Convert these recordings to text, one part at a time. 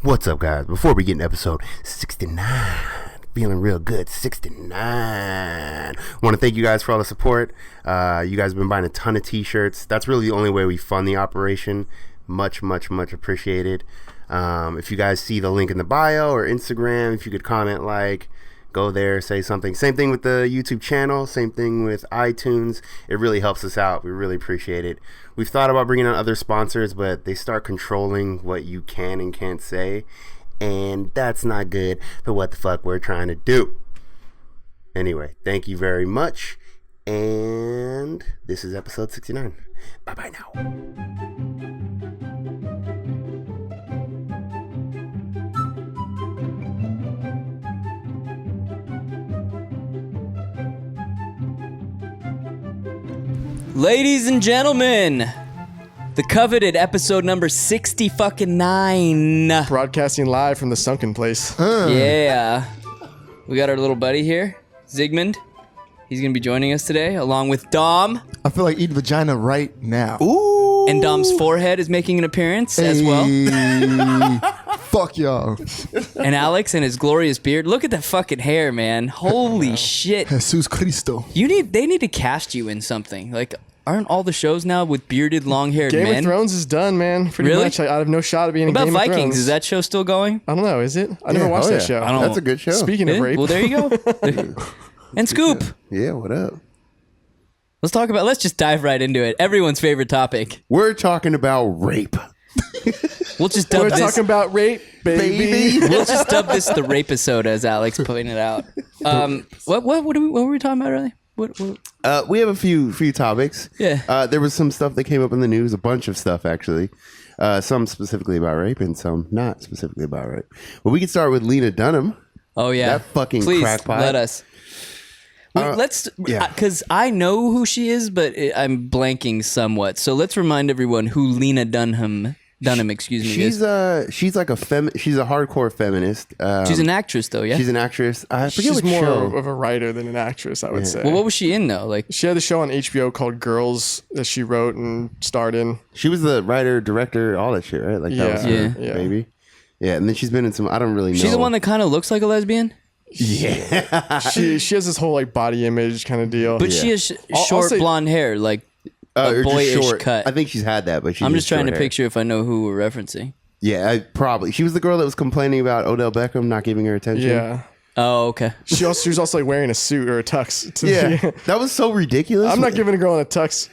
What's up, guys? Before we get into episode 69, feeling real good, 69. Want to thank you guys for all the support. You guys have been buying a ton of t-shirts. That's really the only way we fund the operation. Much appreciated. If you guys see the link in the bio or Instagram, if you could comment, go there, say something. Same thing with the YouTube channel, same thing with iTunes. It really helps us out. We really appreciate it. We've thought about bringing on other sponsors, but they start controlling what you can and can't say, and that's not good for what the fuck we're trying to do. Anyway, thank you very much, and this is episode 69. Bye now. Ladies and gentlemen, the coveted episode number 60-fucking-9. Broadcasting live from the sunken place. Yeah. We got our little buddy here, Zygmunt. He's going to be joining us today, along with Dom. I feel like eating vagina right now. Ooh. And Dom's forehead is making an appearance as well. Fuck y'all. And Alex and his glorious beard. Look at that fucking hair, man. Holy shit. Jesus Cristo. They need to cast you in something. Aren't all the shows now with bearded, long-haired men? Game of Thrones is done, man. Pretty Really? much. I have no shot of being What in about Game of Vikings? Thrones. Is that show still going? I don't know. Is it? I never watched that show. I don't That's know. a good show. Speaking of rape. Well, there you go. And Scoop. Yeah, what up? Let's just dive right into it. Everyone's favorite topic. We're talking about rape. We'll just dub We're this. talking about rape, baby. We'll just dub this the rape episode, as Alex pointed out. What were we talking about earlier? What? We have a few topics. Yeah. There was some stuff that came up in the news, a bunch of stuff actually. Some specifically about rape and some not specifically about rape. But we could start with Lena Dunham. Oh yeah. That fucking Please, crackpot. let us. Because I know who she is, but I'm blanking somewhat. So let's remind everyone who Lena Dunham, excuse me, She's is. she's like she's a hardcore feminist. She's an actress, though, yeah? She's an actress. I forget She's what more show. of a writer than an actress, I would say. Well, what was she in, though? She had a show on HBO called Girls that she wrote and starred in. She was the writer, director, all that shit, right? That was her Yeah. baby. Yeah, and then she's been in some. I don't really know. She's the one that kind of looks like a lesbian? Yeah. She has this whole body image kind of deal. But she has I'll short say- blonde hair, a or just boyish short. cut. I think she's had that, but I'm just trying to short hair. picture if I know who we're referencing. Yeah, probably. She was the girl that was complaining about Odell Beckham not giving her attention. Yeah. Oh, okay. She was also wearing a suit or a tux. Yeah. That was so ridiculous. I'm not giving a girl in a tux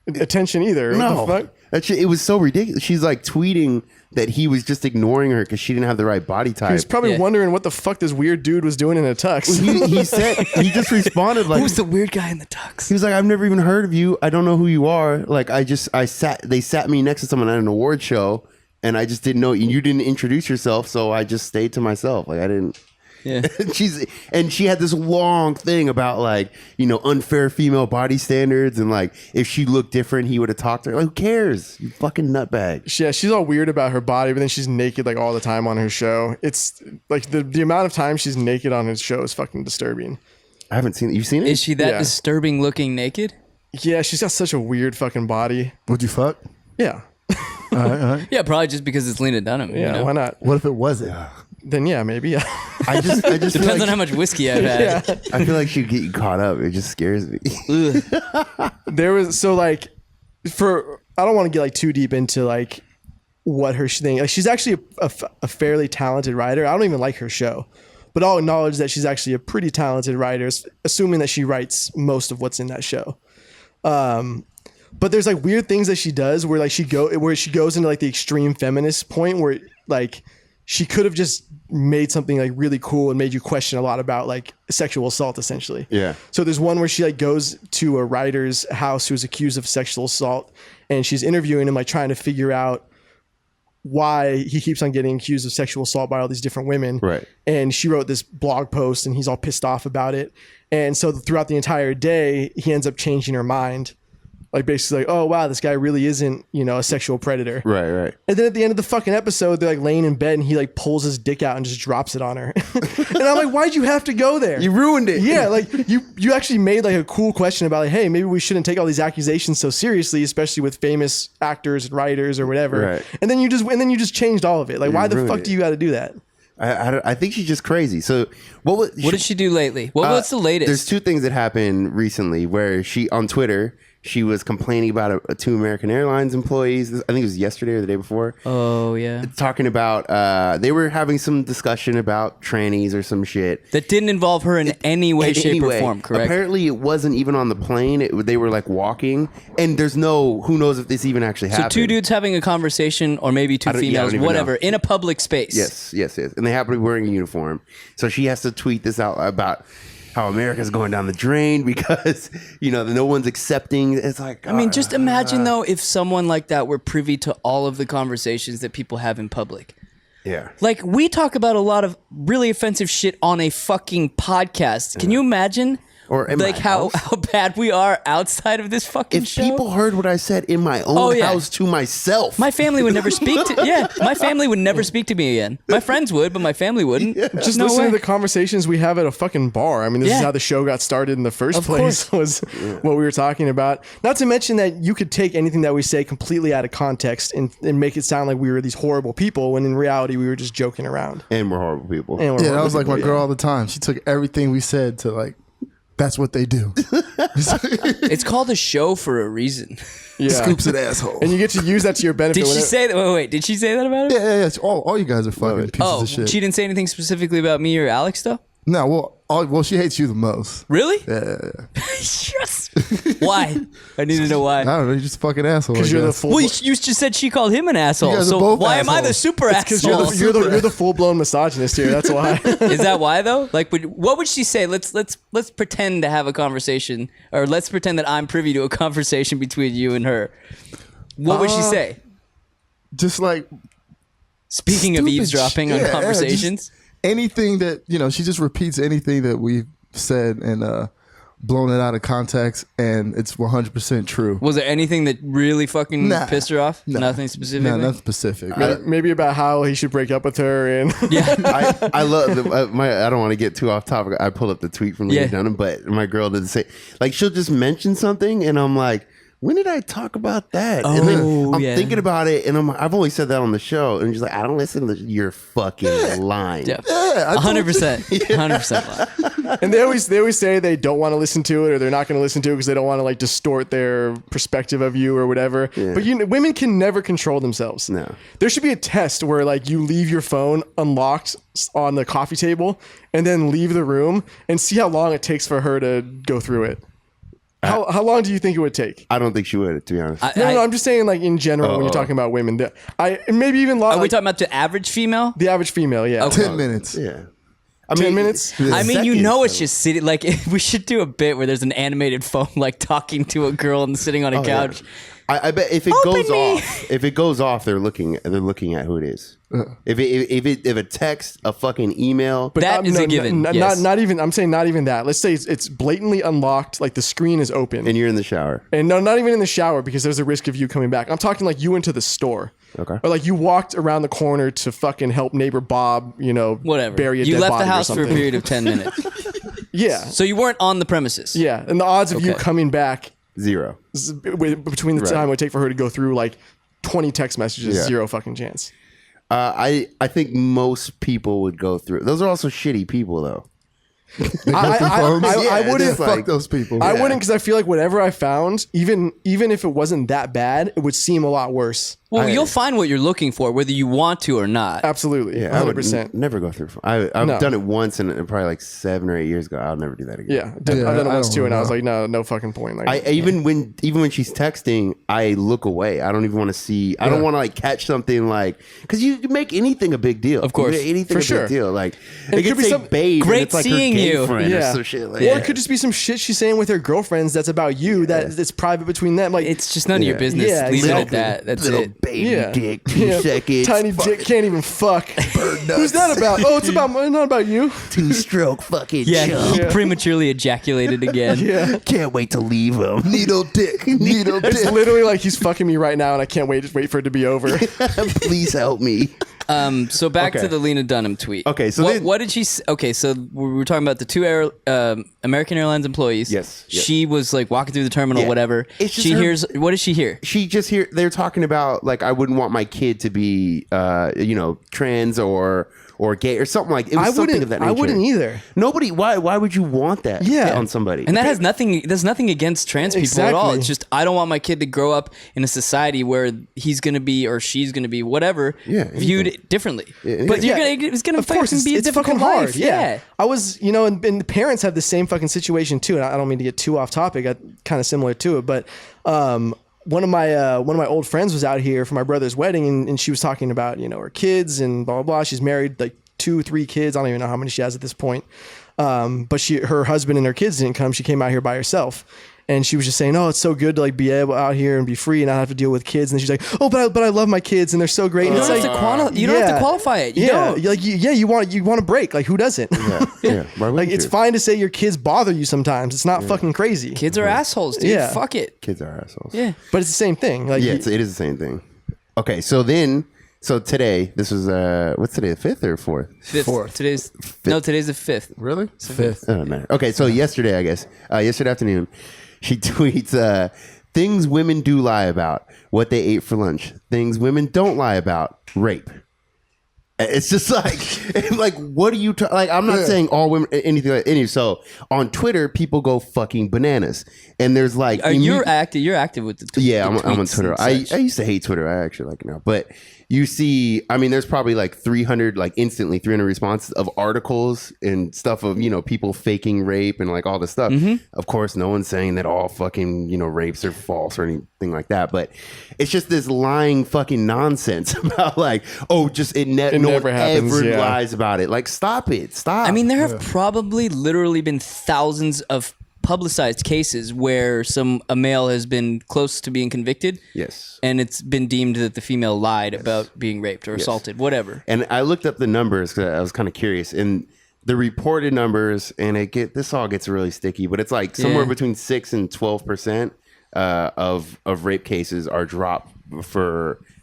attention either. No. What the fuck? That shit, it was so ridiculous. She's tweeting that he was just ignoring her because she didn't have the right body type. He was probably Yeah. wondering what the fuck this weird dude was doing in a tux. he said, he just responded Who's the weird guy in the tux? he was like, I've never even heard of you. I don't know who you are. They sat me next to someone at an award show and I just didn't know you didn't introduce yourself. So I just stayed to myself. I didn't. Yeah. She had this long thing about unfair female body standards and if she looked different he would have talked to her. Who cares, you fucking nutbag. Yeah, she's all weird about her body, but then she's naked all the time on her show. It's the amount of time she's naked on his show is fucking disturbing. I haven't seen it. You've seen it? Is she that Yeah. disturbing looking naked? Yeah, she's got such a weird fucking body. Would you fuck? Yeah. All right. Yeah, probably just because it's Lena Dunham. Yeah, why not? What if it wasn't? Then yeah, maybe. Yeah. I just Depends on how much whiskey I've had. I feel like she'd get you caught up. It just scares me. There was I don't want to get too deep into what her thing. She's actually a fairly talented writer. I don't even like her show, but I'll acknowledge that she's actually a pretty talented writer, assuming that she writes most of what's in that show. But there's weird things that she does where she goes into the extreme feminist point where she could have just made something really cool and made you question a lot about sexual assault essentially. Yeah. So there's one where she goes to a writer's house who's accused of sexual assault and she's interviewing him trying to figure out why he keeps on getting accused of sexual assault by all these different women. Right. And she wrote this blog post and he's all pissed off about it. And so throughout the entire day, he ends up changing her mind Like basically like, oh wow, this guy really isn't, a sexual predator. Right. And then at the end of the fucking episode, they're like laying in bed and he like pulls his dick out and just drops it on her. And I'm like, why'd you have to go there? You ruined it. Yeah, like you actually made like a cool question about like, hey, maybe we shouldn't take all these accusations so seriously, especially with famous actors and writers or whatever. Right. And then you just changed all of it. Like, why the fuck do you got to do that? I think she's just crazy. So what did she do lately? What's the latest? There's two things that happened recently where on Twitter, she was complaining about two American Airlines employees. I think it was yesterday or the day before. Oh, yeah. Talking about, they were having some discussion about trannies or some shit. That didn't involve her in any way, shape, or form, correct? Apparently, it wasn't even on the plane. They were like walking, and who knows if this even actually happened. So two dudes having a conversation, or maybe two females, whatever, in a public space. Yes. And they happen to be wearing a uniform. So she has to tweet this out about how America's going down the drain because, no one's accepting. It's like, I mean, just imagine though if someone like that were privy to all of the conversations that people have in public. Yeah. Like, we talk about a lot of really offensive shit on a fucking podcast. Can you imagine? Or like how bad we are outside of this fucking show? If people heard what I said in my own house to myself. My family would never speak to my family would never speak to me again. My friends would, but my family wouldn't. Yeah. Just listen to the conversations we have at a fucking bar. I mean, this is how the show got started in the first place, was what we were talking about. Not to mention that you could take anything that we say completely out of context and make it sound like we were these horrible people, when in reality we were just joking around. And we're horrible people. That was like my girl all the time. She took everything we said to like, that's what they do. It's called a show for a reason. Yeah. Scoops an asshole. And you get to use that to your benefit. Did she say that? Wait, did she say that about it? Yeah. It's all you guys are fucking pieces of shit. She didn't say anything specifically about me or Alex, though? No, well, she hates you the most. Really? Yeah. Yes. Why? I need to know why. I don't know. You're just a fucking asshole. Because you're the full. Well, you just said she called him an asshole. You guys are So both why am I the assholes. super asshole? You're the full blown misogynist here. That's why. Is that why though? Like, what would she say? Let's pretend to have a conversation, or let's pretend that I'm privy to a conversation between you and her. What would she say? Just like, speaking of eavesdropping on conversations. Anything that, she just repeats anything that we've said and blown it out of context, and it's 100% true. Was there anything that really fucking pissed her off? Nothing specific. No, nothing specific. Maybe about how he should break up with her. And I love I don't want to get too off topic. I pulled up the tweet from Lena Dunham, but my girl didn't say, like, she'll just mention something, and I'm like, when did I talk about that? And then I'm thinking about it, and I've only said that on the show, and she's like, I don't listen to your fucking line. Yeah, 100%, 100%. And they always say they don't want to listen to it, or they're not going to listen to it because they don't want to like distort their perspective of you or whatever. Yeah. But women can never control themselves. No, there should be a test where like you leave your phone unlocked on the coffee table and then leave the room and see how long it takes for her to go through it. How long do you think it would take? I don't think she would, to be honest. No, I'm just saying, like, in general, when you're talking about women. Maybe even... Are we talking about the average female? The average female, yeah. Okay. 10 minutes. Yeah. 10 minutes? I mean, it's just sitting... Like, we should do a bit where there's an animated phone, like, talking to a girl and sitting on a couch. Yeah. I bet if it goes off, they're looking at who it is. If a text, a fucking email, but that is a given. Not even. I'm saying not even that. Let's say it's blatantly unlocked, like the screen is open, and you're in the shower. And no, not even in the shower, because there's a risk of you coming back. I'm talking like you went to the store, okay, or like you walked around the corner to fucking help neighbor Bob, whatever. Bury a you dead left body the house or for a period of 10 minutes. Yeah. So you weren't on the premises. Yeah, and the odds of you coming back. Zero. Between the time it would take for her to go through like 20 text messages, zero fucking chance. I think most people would go through. Those are also shitty people, though. I wouldn't fuck those people. I wouldn't, because I feel like whatever I found, even if it wasn't that bad, it would seem a lot worse. Well, you'll find what you're looking for, whether you want to or not. Absolutely, yeah, 100%. Never go through. I've done it once, and probably like 7 or 8 years ago. I'll never do that again. Yeah, I've done it once too, and I was like, no fucking point. Like, even when she's texting, I look away. I don't even want to see. I don't want to like catch something like, because you make anything a big deal. Of course, anything a big deal. Like it could be some babe. Great it's like seeing her you. Or some shit like or it could just be some shit she's saying with her girlfriends that's about you, that it's private between them. Like, it's just none of your business. Yeah, Leave exactly. it at that. That's little it. baby dick, 2 seconds. Tiny dick can't even fuck. Who's that about? Oh, it's about not about you. 2-stroke fucking Yeah, chump. he prematurely ejaculated again. Yeah. Can't wait to leave him. Needle dick. Needle It's dick. literally like he's fucking me right now, and I can't wait for it to be over. Please help me. So back Okay. to the Lena Dunham tweet. Okay, so what did she? Okay, so we were talking about the two American Airlines employees. Yes. She was like walking through the terminal, Yeah. whatever. It's just She her- hears. What does she hear? She just hear they're talking about like I wouldn't want my kid to be trans or gay or something like it was something of that nature. I wouldn't either. Nobody why would you want that Yeah. on somebody? And that has nothing. There's nothing against trans people at all. Exactly. It's just I don't want my kid to grow up in a society where he's going to be or she's going to be whatever viewed differently. But Yeah. it's going to Of course, fucking be a it's difficult fucking hard. life. Yeah. I was, and the parents have the same fucking situation too. And I don't mean to get too off topic. I kind of similar to it, but one of my old friends was out here for my brother's wedding, and she was talking about her kids and blah blah blah. She's married like 2-3 kids. I don't even know how many she has at this point. But her husband and her kids didn't come. She came out here by herself. And she was just saying, "Oh, it's so good to like be able out here and be free and not have to deal with kids." And then she's like, "Oh, but I love my kids and they're so great." And You it's don't like, have to you don't have to qualify it. You don't. you want a break. Like who doesn't? yeah. Why Like wouldn't it's you? fine to say your kids bother you sometimes. It's not fucking crazy. Kids are assholes, dude. Yeah. Fuck it. Kids are assholes. Yeah. But it's the same thing. Like Yeah, it is the same thing. Okay, so today, this was what's today, the 5th or 4th? Fifth. Today's the 5th. Really? Fifth. It doesn't matter. Okay, so yesterday, I guess, yesterday afternoon, she tweets, things women do lie about, what they ate for lunch. Things women don't lie about, rape. It's just like what are you, I'm not saying all women, anything like any. So on Twitter, people go fucking bananas. And there's like. You're active with the tweets. Yeah, I'm on Twitter. I used to hate Twitter. I actually like it now. But you see, I mean, there's probably like 300, like instantly 300 responses of articles and stuff of, people faking rape and like all this stuff. Of course, no one's saying that all fucking, rapes are false or anything like that. But it's just this lying fucking nonsense about like, oh, just no never one happens, ever yeah. lies about it. Like, stop it. Stop. I mean, there have probably literally been thousands of publicized cases where a male has been close to being convicted. Yes. And it's been deemed that the female lied about being raped or assaulted, whatever. And I looked up the numbers because I was kind of curious. And the reported numbers, and this all gets really sticky, but it's like somewhere between 6 and 12% of rape cases are dropped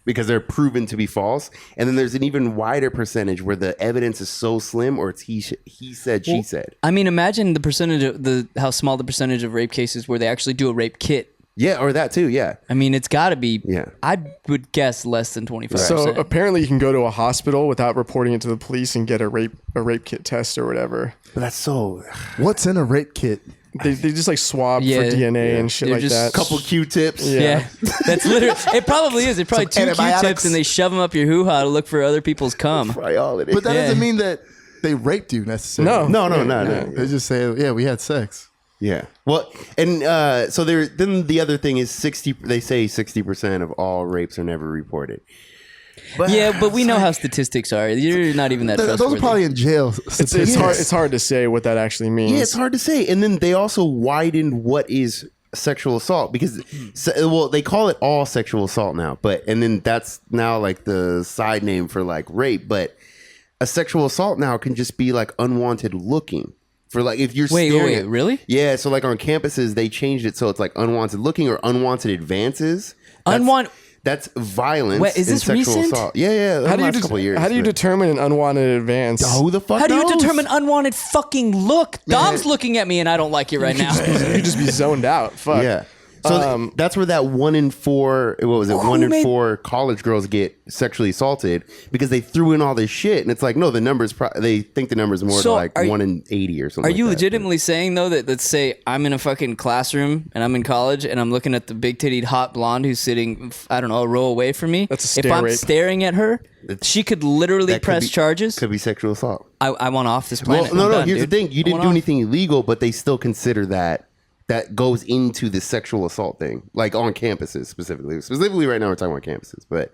because they're proven to be false. And then there's an even wider percentage where the evidence is so slim, or it's he said, she said. I mean, imagine the percentage of how small the percentage of rape cases where they actually do a rape kit. Yeah, or that too. Yeah. I mean, it's got to be. Yeah. I would guess less than 25%. So apparently you can go to a hospital without reporting it to the police and get a rape kit test or whatever. But that's so. What's in a rape kit? They just like swab Yeah, for DNA and shit They're like just that. Couple Q-tips. Yeah, that's literally. It probably is. It's probably 2 antibiotics. Q-tips and they shove them up your hoo-ha to look for other people's cum. Probably all it is. But that Yeah. doesn't mean that they raped you necessarily. No. No. They just say, yeah, we had sex. Yeah. Well, and so then the other thing is 60. They say 60% of all rapes are never reported. But Yeah, but we know how statistics are. You're not even that Those trustworthy. are probably in jail. It's hard to say what that actually means. Yeah, it's hard to say. And then they also widened what is sexual assault because, they call it all sexual assault now. And then that's now like the side name for like rape. But a sexual assault now can just be like unwanted looking. For like if you're Wait, staring at- really? Yeah, so like on campuses they changed it so it's like unwanted looking or unwanted advances. That's violence. Wait, is and this sexual recent? Assault. Yeah. How do you couple of years, how do you but- determine an unwanted advance? Who the fuck How do you knows? determine unwanted fucking look? Dom's looking at me and I don't like it right now. You just be zoned out. Fuck. Yeah. So that's where that 1 in 4, what was it? 1 in made- 4 college girls get sexually assaulted because they threw in all this shit, and it's like, no, the numbers. They think the numbers more to So like are you- 1 in 80 or something. Are like you that. legitimately saying though that let's say I'm in a fucking classroom and I'm in college and I'm looking at the big titted hot blonde who's sitting a row away from me? That's a if stare I'm rape. staring at her, she could literally That could press be- charges. Could be sexual assault. I want off this Well, planet. no. I'm done, Here's dude. the thing: you I didn't want do off. anything illegal, but they still consider that goes into the sexual assault thing, like on campuses specifically. Specifically, right now we're talking about campuses, but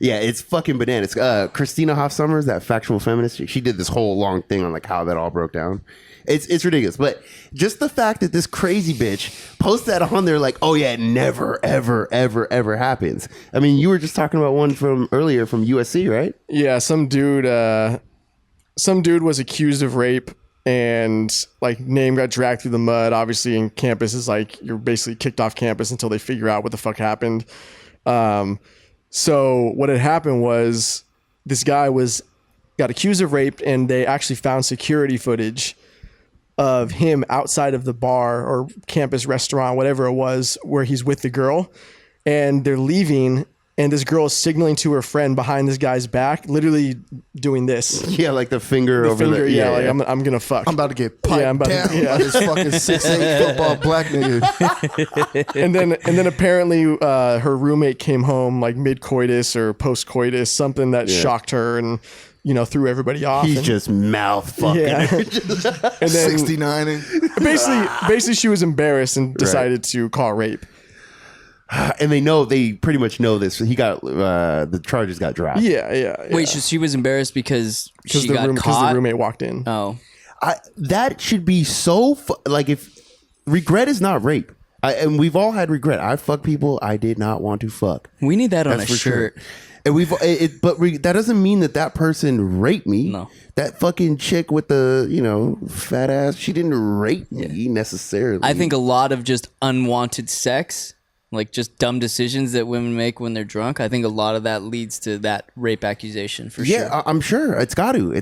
Yeah, it's fucking bananas. Christina Hoff Sommers, that factual feminist, she did this whole long thing on like how that all broke down. It's ridiculous. But just the fact that this crazy bitch posts that on there like, oh yeah, it never, ever, ever, ever happens. I mean, you were just talking about one from earlier from USC, right? Yeah, some dude was accused of rape and like name got dragged through the mud. Obviously in campus is like you're basically kicked off campus until they figure out what the fuck happened. So what had happened was this guy got accused of rape, and they actually found security footage of him outside of the bar or campus restaurant, whatever it was, where he's with the girl, and they're leaving, and this girl is signaling to her friend behind this guy's back, literally doing this. Yeah, like the finger over Finger, the... yeah, like I'm gonna fuck. I'm about to get piped down by this fucking 6'8" football black nigga. and then apparently her roommate came home like mid-coitus or post-coitus, something that shocked her and threw everybody off. He's just mouth fucking. Yeah. her. And then 69 and basically she was embarrassed and decided to call rape. And they pretty much know this. He got the charges got dropped. Yeah. Wait, so she was embarrassed because she got because caught? the roommate walked in. Oh. That should be so like if regret is not rape. And we've all had regret. I fucked people I did not want to fuck. We need that on That's a for shirt. Sure. And that doesn't mean that person raped me. No. That fucking chick with the fat ass, she didn't rape me necessarily. I think a lot of just unwanted sex, like just dumb decisions that women make when they're drunk, I think a lot of that leads to that rape accusation for sure. Yeah, I'm sure. It's got to.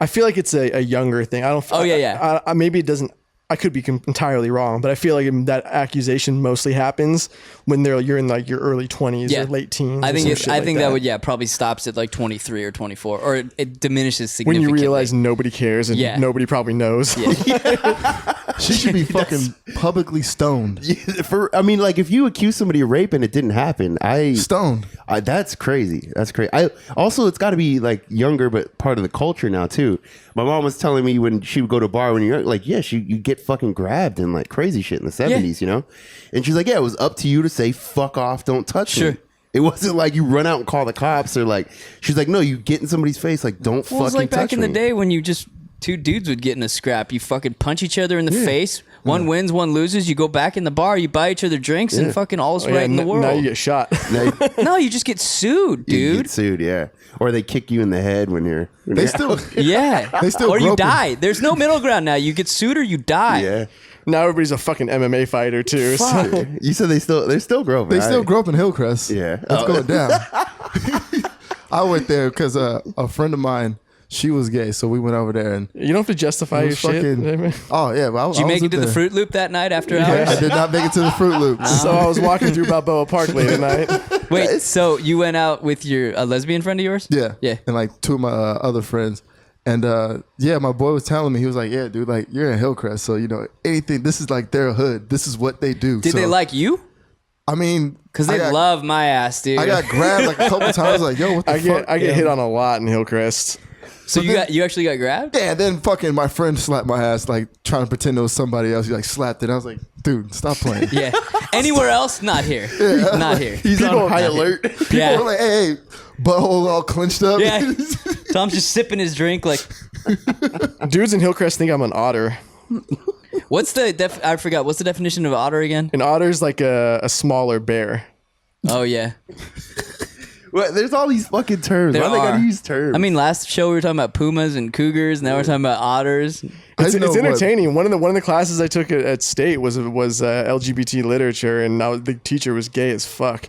I feel like it's a younger thing. I don't. Oh, yeah. Maybe it doesn't. I could be entirely wrong, but I feel like that accusation mostly happens when you're in like your early 20s or late teens. I think that would probably stops at like 23 or 24, or it diminishes significantly when you realize nobody cares and nobody probably knows. Yeah. she should be fucking publicly stoned. Like if you accuse somebody of rape and it didn't happen, Stoned. That's crazy. That's crazy. It's got to be like younger, but part of the culture now too. My mom was telling me when she would go to a bar when you're like, you get fucking grabbed and like crazy shit in the 70s, and she's like, yeah, it was up to you to say fuck off, don't touch me. It wasn't like you run out and call the cops or like, she's like, no, you get in somebody's face, like don't fucking touch me. It was like back in the day when you just two dudes would get in a scrap, you fucking punch each other in the face. One wins, one loses. You go back in the bar, you buy each other drinks, and fucking all's right in the world. Now you get shot. No, you just get sued, dude. You get sued, yeah. Or they kick you in the head when you're. They still. Yeah. They still. Or you die. There's no middle ground now. You get sued or you die. Yeah. Now everybody's a fucking MMA fighter too. So. You said they're still groping. They still grope in Hillcrest. Yeah. It's going down. I went there because a friend of mine. She was gay, so we went over there and you don't have to justify your shit. Oh yeah, well, did you make it to the Fruit Loop that night after hours? I did not make it to the Fruit Loop. So I was walking through Balboa Park late at night. Wait, so you went out with a lesbian friend of yours? Yeah, yeah, and like two of my other friends, and my boy was telling me, he was like, yeah, dude, like you're in Hillcrest, so anything. This is like their hood. This is what they do. Did they like you? I mean, because they love my ass, dude. I got grabbed like a couple times. Like, yo, what the fuck? I get hit on a lot in Hillcrest. So you actually got grabbed? Yeah, then fucking my friend slapped my ass, like trying to pretend it was somebody else. He like slapped it. I was like, dude, stop playing. Yeah. Anywhere else? Not here. Yeah. Not here. He's on high alert. People were like, hey, butthole all clenched up. Yeah. Tom's just sipping his drink like. Dudes in Hillcrest think I'm an otter. What's the I forgot. What's the definition of otter again? An otter's like a smaller bear. Oh yeah. Well, there's all these fucking terms. Why they gotta use terms? I mean, last show we were talking about pumas and cougars. Now we're talking about otters. It's entertaining. One of the classes I took at State was LGBT literature, and the teacher was gay as fuck.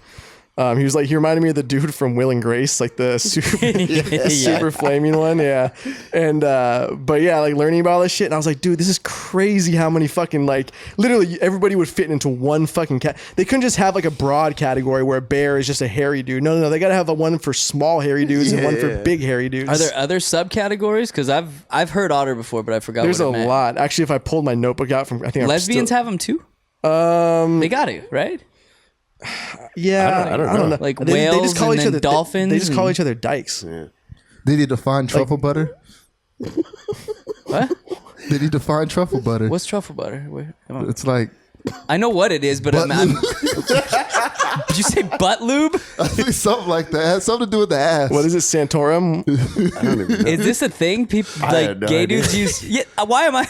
He was like, he reminded me of the dude from Will and Grace, like the super flaming one. Yeah. And, but yeah, like learning about all this shit. And I was like, dude, this is crazy how many fucking, like, literally everybody would fit into one fucking cat. They couldn't just have like a broad category where a bear is just a hairy dude. No. They got to have a one for small hairy dudes and one for big hairy dudes. Are there other subcategories? Because I've heard otter before, but I forgot There's what it meant. lot. Actually, if I pulled my notebook out from, I think lesbians have them too? They got to, right? Yeah, I don't know. Like whales they just call and each then other dolphins. They just call each other dykes. Yeah. Did he define truffle butter? What? Did he define truffle butter? What's truffle butter? It's like I know what it is, but I'm Did you say butt lube? I think something like that. It had something to do with the ass. What is it, Santorum? I don't even know. Is this a thing? People I like had no gay idea. dudes use. Yeah, why am I?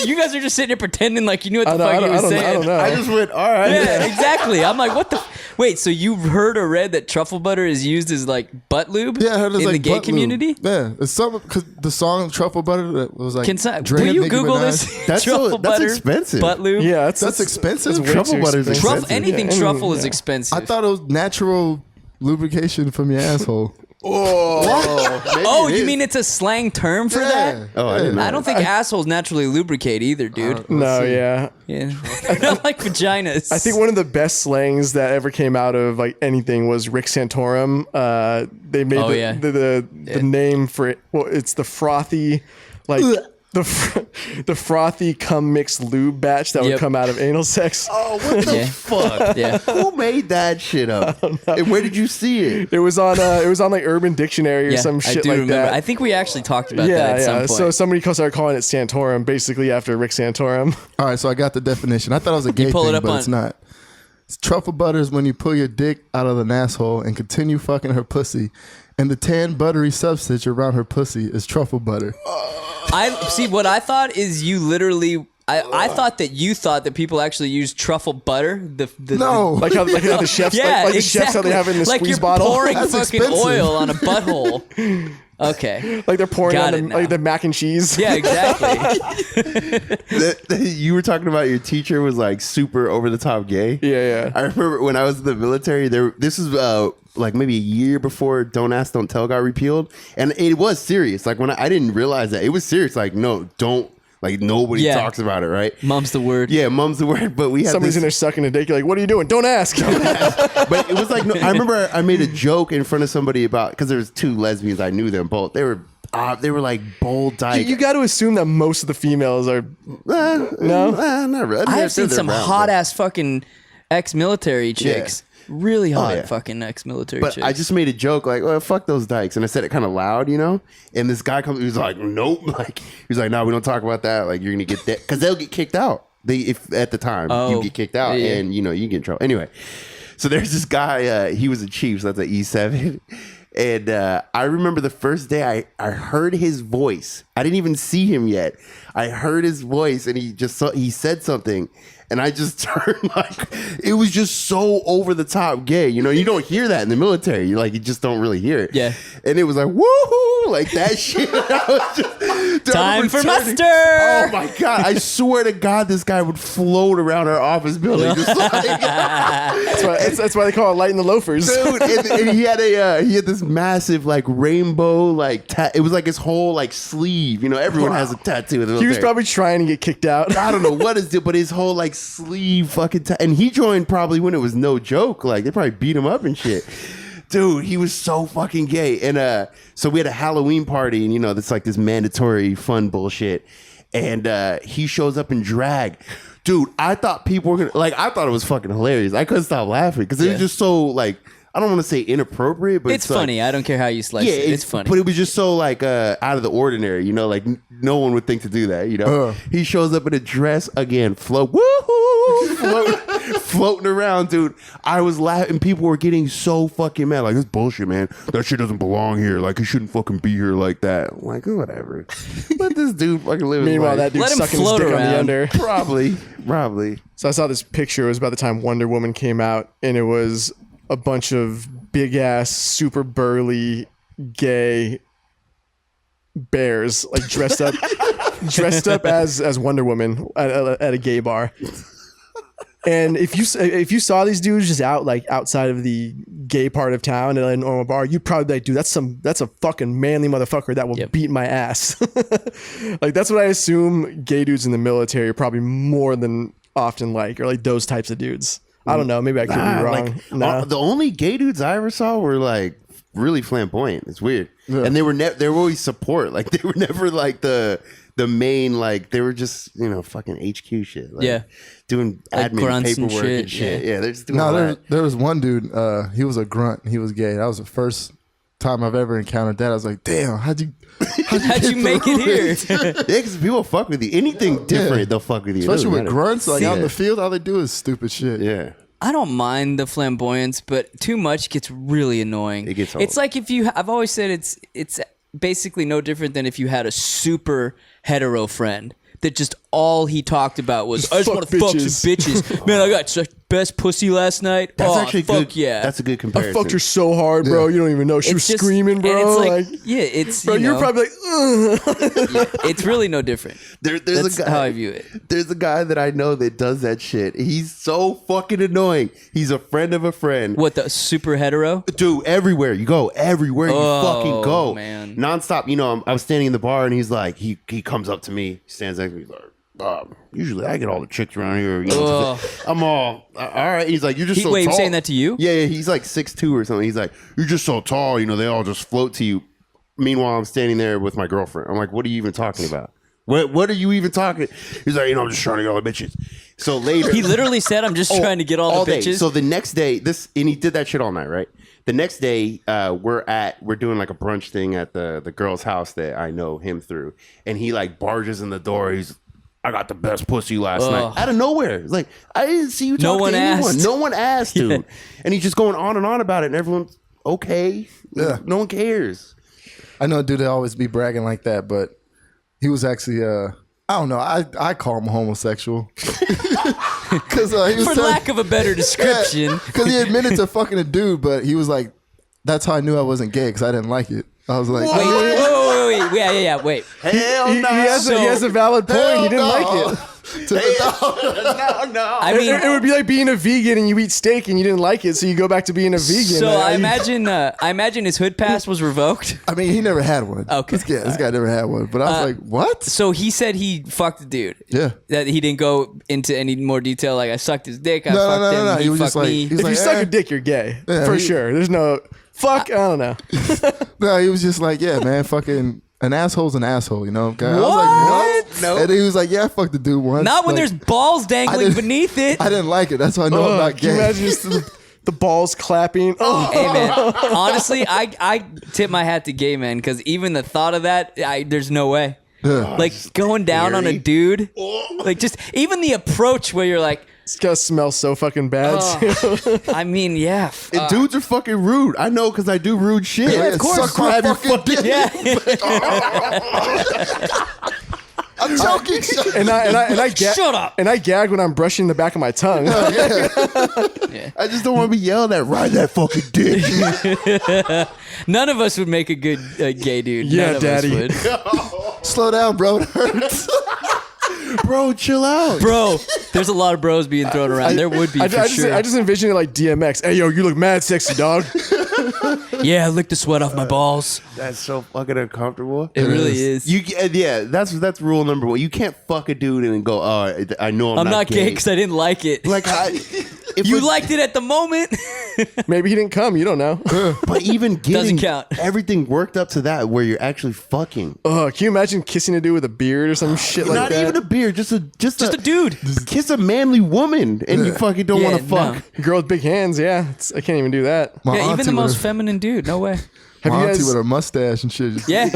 You guys are just sitting here pretending like you knew what the fuck you were saying. I don't know. I just went, all right. Yeah, exactly. I'm like, what the? Wait, so you heard or read that truffle butter is used as like butt lube? Yeah, I heard it's in like the gay butt lube. community. Yeah, it's something because the song "Truffle Butter" that was like. Will you Google this? That's truffle that's butter, expensive. butt lube. Yeah, That's expensive? way Truffle too butter's expensive. expensive. Anything Yeah, truffle is yeah. expensive. I thought it was natural lubrication from your asshole. Oh, you mean it's a slang term for that? Oh, I didn't know. I don't think assholes naturally lubricate either, dude. No, yeah. Yeah, I don't like vaginas. I think one of the best slangs that ever came out of like anything was Rick Santorum. They made the name for it. Well, it's the frothy, like the frothy cum mixed lube batch that would come out of anal sex. Oh, what the fuck? Yeah. Who made that shit up? And where did you see it? It was on like Urban Dictionary or some shit I do like remember. that. I think we actually talked about that at some point. So somebody started calling it Santorum, basically after Rick Santorum. All right, so I got the definition. I thought it was a gay pull it thing, up but on- it's not. Truffle butter is when you pull your dick out of an asshole and continue fucking her pussy, and the tan buttery substance around her pussy is truffle butter. I see. What I thought is you literally. I thought that you thought that people actually use truffle butter. No. Like how the chefs, Yeah, like the chefs how they have it in the like squeeze you're bottle. pouring That's fucking expensive. oil on a butthole. Okay. Like they're pouring Got on it the, now. like the mac and cheese. Yeah, exactly. You were talking about your teacher was like super over the top gay. Yeah. I remember when I was in the military. This is like maybe a year before "Don't Ask, Don't Tell" got repealed, and it was serious. Like when I didn't realize that it was serious. Like no, don't. Like nobody talks about it, right? Mum's the word. Yeah, mum's the word. But we had Somebody's this, in there sucking a dick. You're like, what are you doing? Don't ask. but it was like no, I remember I made a joke in front of somebody about because there was two lesbians. I knew them both. They were like bold dyke. You got to assume that most of the females are. No, not really. I have seen They're some around, hot but- ass fucking ex-military chicks. Really hot yeah. fucking ex-military But chicks. I just made a joke like, well, fuck those dykes. And I said it kind of loud, you know? And this guy comes, he was like, nope. Like, he was like, no, we don't talk about that. Like, you're going to get that. Because they'll get kicked out. If at the time you get kicked out and, you know, you get in trouble. Anyway, so there's this guy, he was a chief. So that's an E7. And I remember the first day I heard his voice. I didn't even see him yet. I heard his voice and he said something. And I just turned like, it was just so over the top gay. You know, you don't hear that in the military. You just don't really hear it. Yeah. And it was like, woohoo, like that shit. I was just, dude, Time for muster. Oh my God. I swear to God, this guy would float around our office building. Just like, That's why they call it light in the loafers. dude, and he had this massive like rainbow like it was like his whole like sleeve. You know, everyone has a tattoo in the He was military. probably trying to get kicked out. I don't know what is it, but his whole like sleeve fucking and he joined probably when it was no joke. Like they probably beat him up and shit. Dude, he was so fucking gay. And so we had a Halloween party, and you know, that's like this mandatory fun bullshit. And he shows up in drag. Dude, I thought people were gonna I thought it was fucking hilarious. I couldn't stop laughing because it was just so like, I don't want to say inappropriate, but it's funny. I don't care how you slice it. It's funny. But it was just so like out of the ordinary, you know, like no one would think to do that, you know. He shows up in a dress again, floating around, dude. I was laughing. People were getting so fucking mad. Like, this bullshit, man. That shit doesn't belong here. Like, he shouldn't fucking be here like that. I'm like, whatever. Let this dude fucking live his Meanwhile, life. that dude's Let him sucking his float dick on around. the under. Probably. So I saw this picture. It was about the time Wonder Woman came out, and it was a bunch of big ass, super burly, gay bears, like dressed up as Wonder Woman at a gay bar. And if you saw these dudes just out like outside of the gay part of town at a normal bar, you'd probably be like, dude, that's a fucking manly motherfucker that will beat my ass. Like that's what I assume gay dudes in the military are probably more than often like, or like those types of dudes. I don't know. Maybe I could be wrong. Like, the only gay dudes I ever saw were like really flamboyant. It's weird, and they were always support. Like they were never like the main. Like they were just fucking HQ shit. Like, doing Like admin grunts and paperwork and shit. shit. Yeah, they're just doing all No, that. there was one dude. He was a grunt. He was gay. That was the first time I've ever encountered that. I was like, damn, how'd you make it here? Yeah, because people fuck with you. Anything different, they'll fuck with you. It Especially doesn't with matter. grunts, like out in Yeah. the field, all they do is stupid shit. Yeah. I don't mind the flamboyance, but too much gets really annoying. It gets old. It's like if you. I've always said it's basically no different than if you had a super hetero friend that just all he talked about was I just want to fuck some bitches. Man, I got such best pussy last night. That's oh, actually fuck good. yeah. That's a good I comparison. fucked her so hard, bro. You don't even know. She was just, screaming, bro. And it's like, like, yeah, it's bro, you're probably like, ugh. it's really no different. There's That's a guy, how I view it. There's a guy that I know that does that shit. He's so fucking annoying. He's a friend of a friend. What, the super hetero? Dude, everywhere you go, everywhere you fucking go, man. nonstop. You know, I was standing in the bar and he's like, he comes up to me, stands next to me, he's like, usually I get all the chicks around here. You know, I'm all right. He's like, you're just so wait, tall. he was saying that to you? Yeah, he's like 6'2" or something. He's like, you're just so tall. You know, they all just float to you. Meanwhile, I'm standing there with my girlfriend. I'm like, what are you even talking about? What are you even talking? He's like, I'm just trying to get all the bitches. So later, He literally said, I'm just trying to get all the day. bitches. So the next day, and he did that shit all night, right? The next day, we're doing like a brunch thing at the girl's house that I know him through, and he like barges in the door. He's, I got the best pussy last night. Out of nowhere. It's like, I didn't see you talk to anyone. asked. No one asked, dude. Yeah. And he's just going on and on about it, and everyone's okay. Yeah. No one cares. I know a dude that always be bragging like that, but he was actually I don't know. I call him homosexual because he was For lack of a better description. because he admitted to fucking a dude, but he was like, "That's how I knew I wasn't gay because I didn't like it." I was like, Wait, wait. Hell he no. has a valid point. Hell He didn't no. like it. No. I mean, It would be like being a vegan and you eat steak and you didn't like it, so you go back to being a vegan. so I imagine his hood pass was revoked. I mean, he never had one. Okay. This guy never had one. But I was like, what? So he said he fucked the dude. Yeah. That he didn't go into any more detail. Like I sucked his dick. I fucked him. No. He He was fucked just like, me. he was If you like, suck a dick, you're gay. Yeah, for he- sure. There's no fuck. I don't know. no, he was just like, yeah, man, fucking an asshole's an asshole, you know? Okay? I was What? like, what? No. And he was like, yeah, I fucked the dude once. Not when Like, there's balls dangling didn't- beneath it. I didn't like it. That's why I know I'm not Can you gay. imagine just the balls clapping? Oh, Hey man, honestly, I tip my hat to gay men because even the thought of that, there's no way. Like going down on a scary. dude, like just even the approach where you're like, it's gonna smell so fucking bad. too. I mean, yeah, And dudes are fucking rude. I know because I do rude shit. Yeah, of course. suck my Grab your fucking dick. yeah. I'm joking. and I gag. Shut up. And I gag when I'm brushing the back of my tongue. I just don't want to be yelled at. Ride that fucking dick. None of us would make a good gay dude. Yeah, None of daddy. us would. Slow down, bro. It hurts. Bro, chill out. Bro, there's a lot of bros being thrown around. There would be for sure. I just envision it like DMX. Hey, yo, you look mad sexy, dog. Yeah, lick the sweat off my balls. That's so fucking uncomfortable. It really is. That's rule number one. You can't fuck a dude and go, oh, I know I'm not gay because I didn't like it. Like, if You liked it at the moment. Maybe he didn't come. You don't know. but even Doesn't getting count. everything worked up to that where you're actually fucking. Can you imagine kissing a dude with a beard or some shit like Not that? even a beard, just a Just a dude. kiss a manly woman and you fucking don't Yeah, want to fuck. Girl with big hands. Yeah, I can't even do that. My Yeah, even auntie the with most her- feminine dude. No way. Have my you auntie guys? with her mustache and shit. Yeah.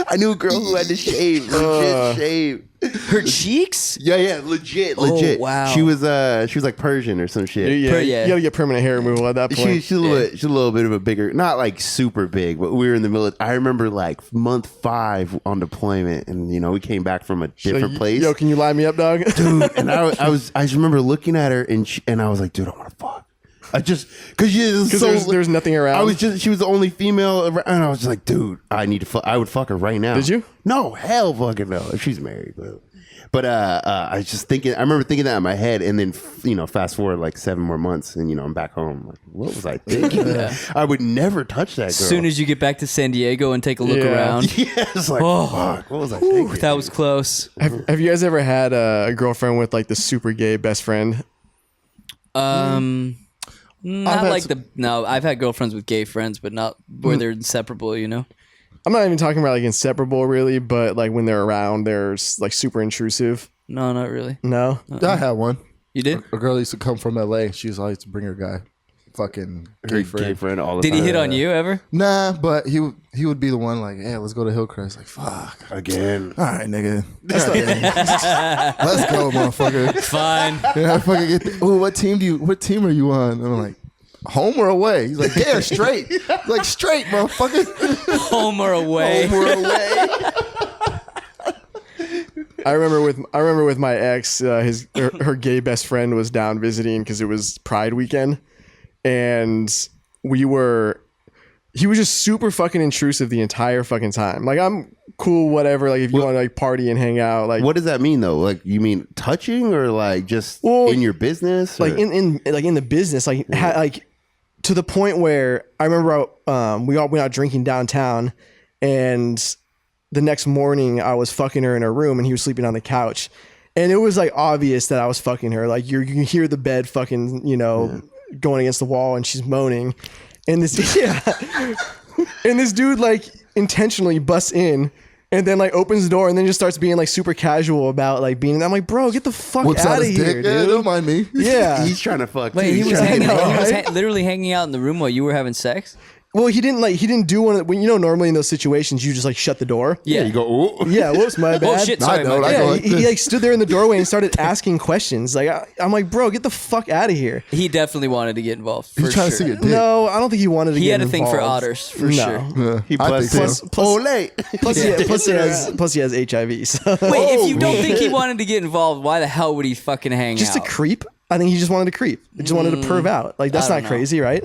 I knew a girl who had to shave, legit shave. Her cheeks? Yeah, legit. wow. She was like Persian or some shit. Yeah, Yeah. you gotta get permanent hair removal at that point. She's a little bit of a bigger, not like super big, but we were in the middle. I remember like month 5 on deployment, and we came back from a different place. Yo, can you line me up, dog? Dude, and I just remember looking at her, and I was like, dude, I want to fuck. I just because there's nothing around. she was the only female around, and I was just like, dude, I need to fuck. I would fuck her right now. Did you? No, hell fucking no. If she's married, but I was just thinking. I remember thinking that in my head, and then fast forward like 7 more months, and I'm back home. Like, what was I thinking? I would never touch that girl. As soon as you get back to San Diego and take a look Yeah. around. yeah, it's like fuck. What was I thinking? That was close. Have you guys ever had a girlfriend with like the super gay best friend? Not had like I've had girlfriends with gay friends, but not where they're inseparable, I'm not even talking about like inseparable really, but like when they're around, they're like super intrusive. No, not really. No, I had one. You did? A girl used to come from LA. She was always to bring her guy. fucking Her gay friend. gay friend all the Did time. he hit on you ever? Nah, but he would be the one like, yeah, let's go to Hillcrest. Like, fuck. Again. All right, nigga. Let's go, motherfucker. Fine. Yeah, I fucking get. What team are you on? And I'm like, home or away? He's like, yeah, straight. Like, straight, motherfucker. Home or away. Home or away. I remember with my ex, her gay best friend was down visiting because it was Pride weekend, and he was just super fucking intrusive the entire fucking time. Like, I'm cool, whatever. Like, if you want to like party and hang out, like, What does that mean though? Like, you mean touching or like just in your business? like or? in the business, like like to the point where I remember we all went out drinking downtown, and the next morning I was fucking her in her room and he was sleeping on the couch, and it was like obvious that I was fucking her. Like, you can hear the bed fucking going against the wall, and she's moaning, and this and this dude like intentionally busts in and then like opens the door and then just starts being like super casual about like being. I'm like, bro, get the fuck Whips out out of his here, dick. Yeah, dude. don't mind me. Yeah. He's trying to fuck. Wait, too. he He's was trying to hanging get out. off. He was literally hanging out in the room while you were having sex. Well, he didn't do one of the, when normally in those situations you just like shut the door. Yeah, you go. Ooh. Yeah, whoops, my bad. Oh shit! Sorry, know, my I bad. know. Yeah, he like stood there in the doorway and started asking questions. Like I'm like, bro, get the fuck out of here. He definitely wanted to get involved. For He's trying sure. to see your dick. No, I don't think he wanted to. He get had a thing for involved. otters for No. sure. Yeah, He I think busted. so. Plus he has HIV. So. Wait, if you don't think he wanted to get involved, why the hell would he fucking hang just out? a creep. I think he just wanted to creep. He just wanted to perv out. Like that's I not don't know. crazy, right?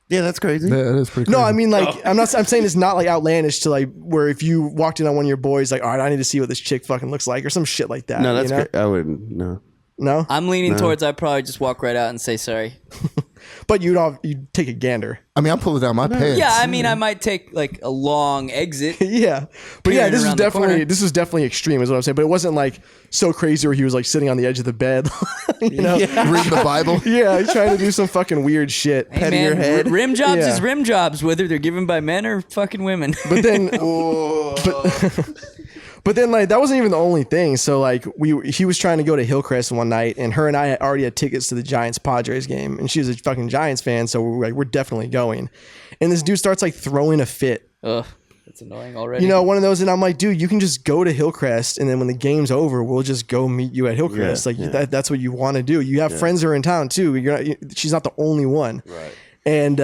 Yeah, that's crazy. Yeah, it is pretty No, crazy. I mean like I'm saying it's not like outlandish to like where if you walked in on one of your boys like, all right, I need to see what this chick fucking looks like or some shit like that. No, that's you know? I wouldn't. No. No, I'm leaning towards I'd probably just walk right out and say sorry. but you'd take a gander. I mean, I'm pulling down my pants. Yeah, I mean, I might take like a long exit. Yeah, but yeah, Peering this was around the corner. definitely extreme, is what I'm saying. But it wasn't like so crazy where he was like sitting on the edge of the bed, you know? Yeah, Reading the Bible. he's trying to do some fucking weird shit, Hey, petting man, your head. rim jobs Yeah. is rim jobs, whether they're given by men or fucking women. But then, but then like that wasn't even the only thing. So like he was trying to go to Hillcrest one night, and her and I already had tickets to the Giants Padres game, and she was a fucking Giants fan, so we were like, we're definitely going. And this dude starts like throwing a fit. Ugh, that's annoying already. You know, one of those, and I'm like, dude, you can just go to Hillcrest, and then when the game's over, we'll just go meet you at Hillcrest. That's what you want to do. You have friends who are in town too. She's not the only one. Right. And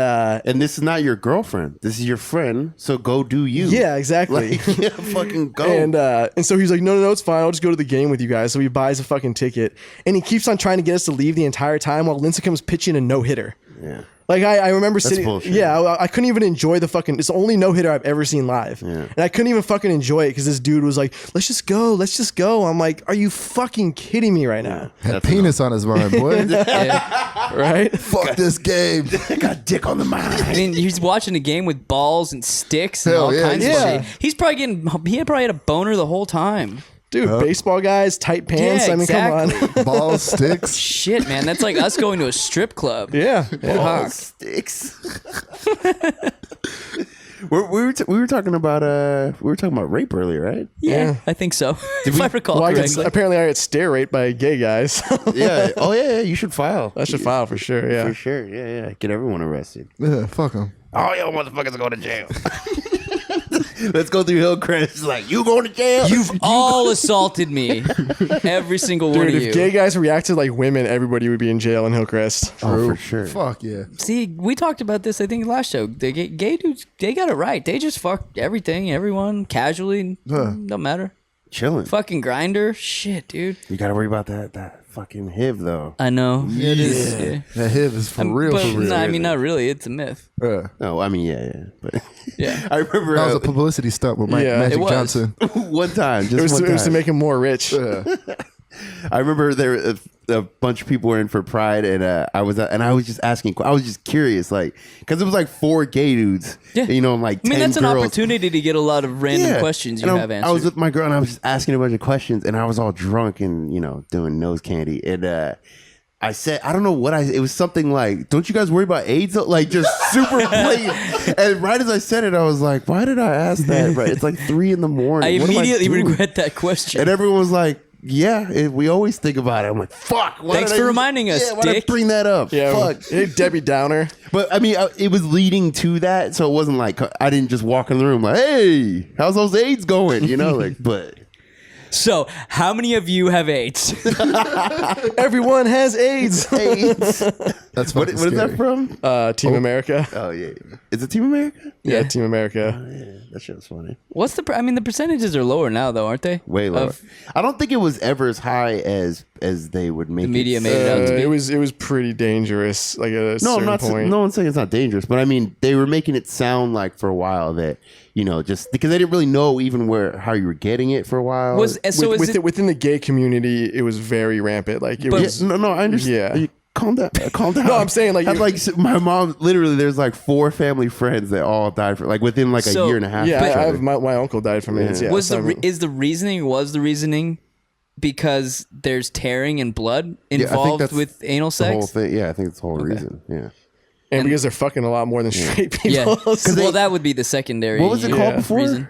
this is not your girlfriend. This is your friend. So go do you. yeah, exactly. Like, yeah, fucking go. And so he's like, no, it's fine. I'll just go to the game with you guys. So he buys a fucking ticket, and he keeps on trying to get us to leave the entire time while Lincecum's pitching a no hitter. yeah. Like I remember sitting, bullshit. yeah, I couldn't even enjoy the fucking. It's the only no hitter I've ever seen live, and I couldn't even fucking enjoy it because this dude was like, "Let's just go." I'm like, "Are you fucking kidding me right now?" Had penis on his mind, boy. Right? Fuck this game. I got dick on the mind. I mean, he's watching a game with balls and sticks and Hell all yeah, kinds of yeah. shit. He probably had a boner the whole time. Dude, baseball guys, tight pants. Yeah, I mean, come on. Balls, sticks. Shit, man, that's like us going to a strip club. Yeah. Ball sticks. we were talking about rape earlier, right? Yeah, I think so. If I recall Well, correctly. apparently I get stare raped by gay guys. Yeah. Oh yeah. You should file. I should file for sure. Yeah. For sure. Yeah. Get everyone arrested. Yeah, fuck him. All y'all motherfuckers go to jail. Let's go through Hillcrest. It's like, you going to jail? You've all assaulted me. Every single one Dude, of if you. gay guys reacted like women, everybody would be in jail in Hillcrest. Oh, for sure. Fuck yeah. See, we talked about this, I think, last show. The gay dudes, they got it right. They just fuck everything, everyone, casually. Don't matter. Chilling. Fucking grinder. Shit, dude. You got to worry about that fucking HIV, though. I know. It is. Yeah. That HIV is for real, But, for real. no, I mean, not really. It's a myth. Yeah. No, I mean, yeah. But Yeah. I remember That was a publicity stunt with Yeah, Magic it was. Johnson. one time. Just It was, one it was to time. make him more rich. I remember there a bunch of people were in for Pride, and I was just asking. I was just curious, like, because it was like 4 gay dudes. Yeah. You know, and like I mean, 10 that's an girls. opportunity to get a lot of random Yeah. questions you And have answered. I was with my girl, and I was just asking a bunch of questions, and I was all drunk and doing nose candy, and I said, I don't know what it was something like, don't you guys worry about AIDS? Like, just super blatant. And right as I said it, I was like, why did I ask that? Right, it's like 3 a.m. I What am immediately doing? regret that question. And everyone was like, yeah, we always think about it. I'm like, fuck. Thanks for reminding us, Yeah, why did I Dick. bring that up? Yeah, Fuck. hey, Debbie Downer. But I mean, it was leading to that, so it wasn't like I didn't just walk in the room like, "Hey, how's those AIDS going?" You know, like. But So, how many of you have AIDS? Everyone has AIDS. AIDS. That's What fucking is that scary. from? Team America. Oh yeah, is it Team America? Yeah, Team America. Yeah, that shit's funny. What's the? I mean, the percentages are lower now, though, aren't they? Way lower. Of- I don't think it was ever as high as they would make. The media it made it out to be. It was pretty dangerous. Like at a No, I'm certain not. point. No one's saying it's not dangerous, but I mean, they were making it sound like for a while that just because they didn't really know even how you were getting it for a while. Within the gay community, it was very rampant. Like it But- was. no, I understand. Yeah. Calm down. Calm down. No, I'm saying, like, Had, my mom. Literally, there's like 4 family friends that all died within like a So- year and a half. Yeah, of each I other. have my uncle died from AIDS. Yeah, was so I mean- was the reasoning because there's tearing and blood I think involved that's with anal the whole sex? thing. Yeah, I think it's the whole reason. Yeah. and because they're fucking a lot more than straight people. Yeah. So- Well, that would be the secondary. What was it called before? Reason.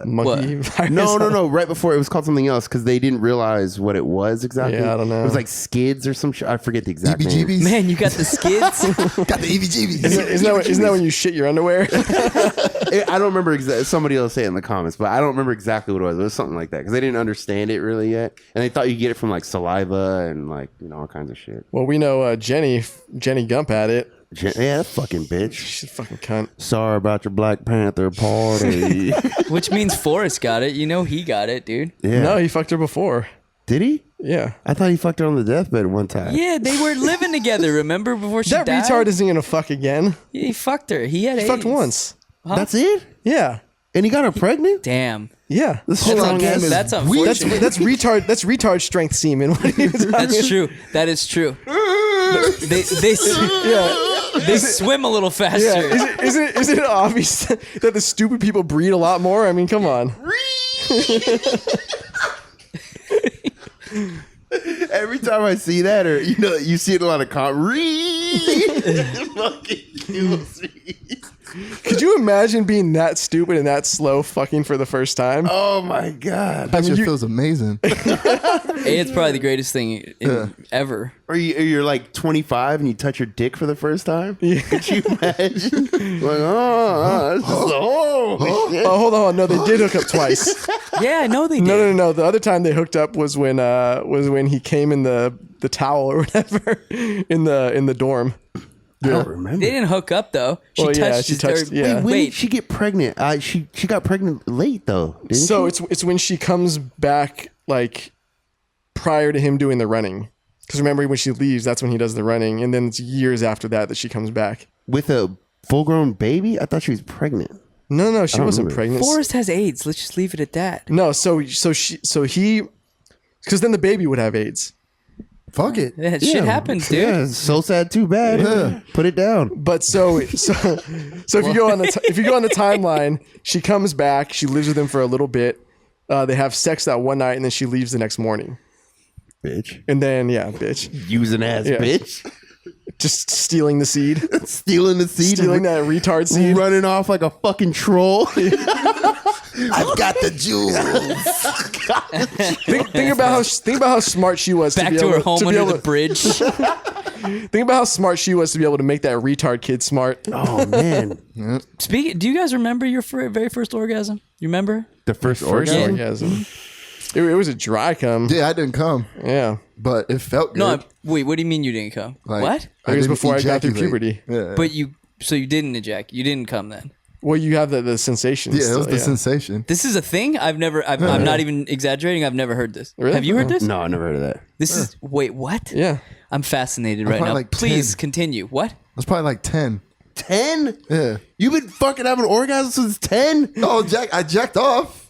monkey virus. No. Right before it was called something else because they didn't realize what it was exactly. Yeah, I don't know. It was like skids or some shit. I forget the exact name. EBGBs? Man, you got the skids. Got the EBGBs. Isn't that when you shit your underwear? I don't remember exactly. Somebody else say it in the comments, but I don't remember exactly what it was. It was something like that because they didn't understand it really yet, and they thought you get it from like saliva and like all kinds of shit. Well, we know Jenny Gump had it. Yeah, that fucking bitch. She's a fucking cunt. Sorry about your Black Panther party. Which means Forrest got it. You know he got it, dude. Yeah. No, he fucked her before. Did he? Yeah. I thought he fucked her on the deathbed one time. Yeah, they were living together. Remember before she That died? retard isn't gonna fuck again. Yeah, he fucked her. He had He AIDS. fucked once. That's it? Yeah. And he got her pregnant? Damn. Yeah. This That's, strong ass. that's That's unfortunate. that's retard strength semen. What are you talking That's true. That is true. They swim a little faster. Yeah. Isn't it obvious that the stupid people breed a lot more? I mean, come on. Every time I see that, or you see it a lot of fucking kills me. Could you imagine being that stupid and that slow fucking for the first time? Oh my god! That mean, shit you- feels amazing. It's probably the greatest thing ever. Or you're like 25 and you touch your dick for the first time. Yeah. Could you imagine? Like, this is holy shit. Oh, hold on. No, they did hook up twice. Yeah, I know they did. No. The other time they hooked up was when he came in the towel or whatever in the dorm. I don't remember. They didn't hook up though. She Well, yeah, touched she his touched- dirt. yeah. When Wait, did she get pregnant? She got pregnant late though. Didn't So she? it's when she comes back like prior to him doing the running. Because remember when she leaves, that's when he does the running, and then it's years after that she comes back. With a full-grown baby. I thought she was pregnant. No, she don't wasn't remember. pregnant. Forrest has AIDS. Let's just leave it at that. No, so he, because then the baby would have AIDS. Fuck it. That shit happens, dude. Yeah, so sad. Too bad. Put it down. But so if you go on the timeline, she comes back. She lives with him for a little bit. They have sex that one night, and then she leaves the next morning. Bitch. And then bitch, Using ass Yeah. bitch. just stealing the seed, Stealing the seed. stealing that retard seed. Running off like a fucking troll. I've got the jewels. Think about how smart she was. Back to, be to able her home to be under able the bridge. Think about how smart she was to be able to make that retard kid smart. Oh man. Speaking, do you guys remember your very first orgasm? You remember? The first First orgasm. orgasm. It was a dry cum. Yeah, I didn't come, Yeah. but it felt good. No. Wait. What do you mean you didn't come? Like, What? It was didn't before I got through ejaculate. puberty. Yeah. But you didn't ejaculate. You didn't come then. Well, you have the sensation. yeah, it was still, the sensation. This is a thing. I'm not even exaggerating. I've never heard this. Really? Have you heard this? No, I never heard of that. This is wait. What? Yeah. I'm fascinated right probably now. like Please 10. continue. What? I was probably like 10. 10? Yeah. You've been fucking having orgasms since 10? Oh, I jacked off.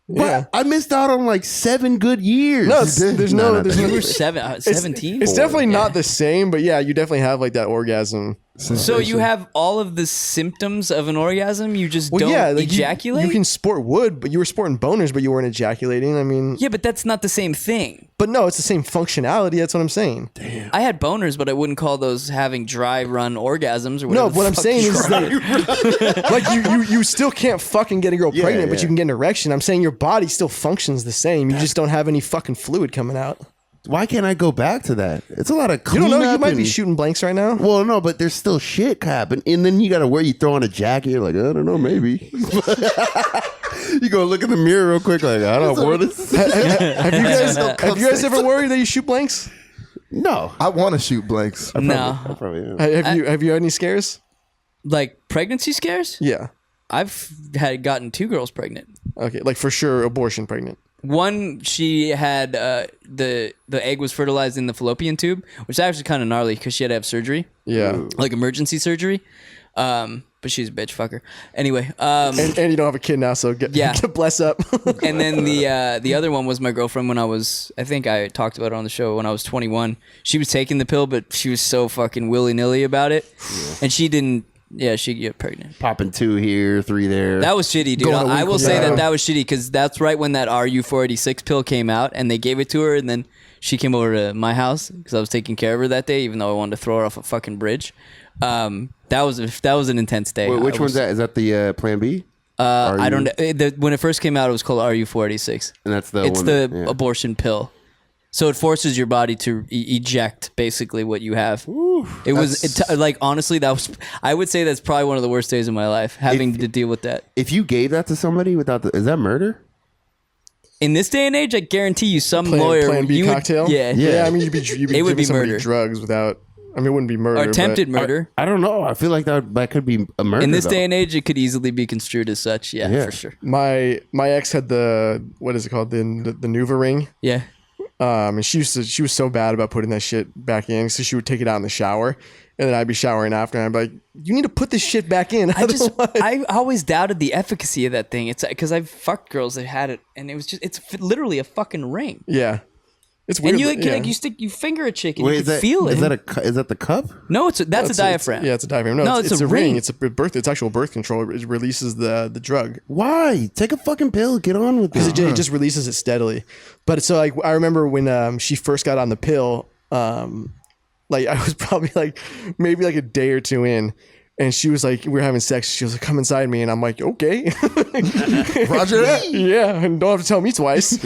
Yeah. I missed out on like 7 good years. No, did? there's No, no, no, there's You no. were 17. It's definitely not the same, but yeah, you definitely have like that orgasm. So you have all of the symptoms of an orgasm. You just don't ejaculate. You can sport wood, but you were sporting boners, but you weren't ejaculating. I mean, yeah, but that's not the same thing. But no, it's the same functionality. That's what I'm saying. Damn. I had boners, but I wouldn't call those having dry run orgasms or No, whatever. what I'm saying is that, like you still can't fucking get a girl pregnant, but you can get an erection. I'm saying your body still functions the same. You just don't have any fucking fluid coming out. Why can't I go back to that? It's a lot of You don't know. You cleanup might be and- shooting blanks right now. Well, no, but there's still shit happening. And then you got to you throw on a jacket. You're like, I don't know, maybe. You go look in the mirror real quick, like, I don't wear this. Have you guys ever worried that you shoot blanks? No. I want to shoot blanks. No. I probably am. Have you had any scares? Like pregnancy scares? Yeah. I've gotten 2 girls pregnant. Okay, like for sure, abortion pregnant. One, she had the egg was fertilized in the fallopian tube, which is actually kind of gnarly because she had to have surgery. Yeah. Like emergency surgery. But she's a bitch fucker. Anyway. And you don't have a kid now, so bless up. And then the other one was my girlfriend when I think I talked about it on the show when I was 21. She was taking the pill, but she was so fucking willy-nilly about it. Yeah. And she didn't. Yeah, she get pregnant. Popping 2 here, 3 there. That was shitty, dude. I will say that was shitty because that's right when that RU486 pill came out and they gave it to her, and then she came over to my house because I was taking care of her that day, even though I wanted to throw her off a fucking bridge. That was an intense day. Wait, which one's that? Is that the Plan B? I don't know. When it first came out, it was called RU486. And that's the It's one the abortion pill. So it forces your body to eject basically what you have. Ooh, like honestly, I would say that's probably one of the worst days of my life having to deal with that. If you gave that to somebody is that murder? In this day and age, I guarantee you, some lawyer Plan B cocktail. Yeah. I mean, you'd be it would giving be somebody murder. drugs without. I mean, it wouldn't be murder. Or attempted murder. I don't know. I feel like that could be a murder. In this though. day and age, it could easily be construed as such. Yeah, for sure. My ex had what is it called? The Nuva ring. Yeah. And she was so bad about putting that shit back in, so she would take it out in the shower, and then I'd be showering after, and I'd be like, "You need to put this shit back in." I always doubted the efficacy of that thing. It's because I've fucked girls that had it, and it's literally a fucking ring. Yeah, it's weird. And you finger a chick and Wait, you can feel it. Is that the cup? No, that's a diaphragm. It's a diaphragm. No, it's a ring. It's it's actual birth control. It releases the drug. Why? Take a fucking pill. Get on with Because it. it just releases it steadily. But so like I remember when she first got on the pill, like I was probably like maybe like a day or 2 in, and she was like, we were having sex. She was like, "Come inside me," and I'm like, "Okay, Roger that." yeah, and don't have to tell me twice.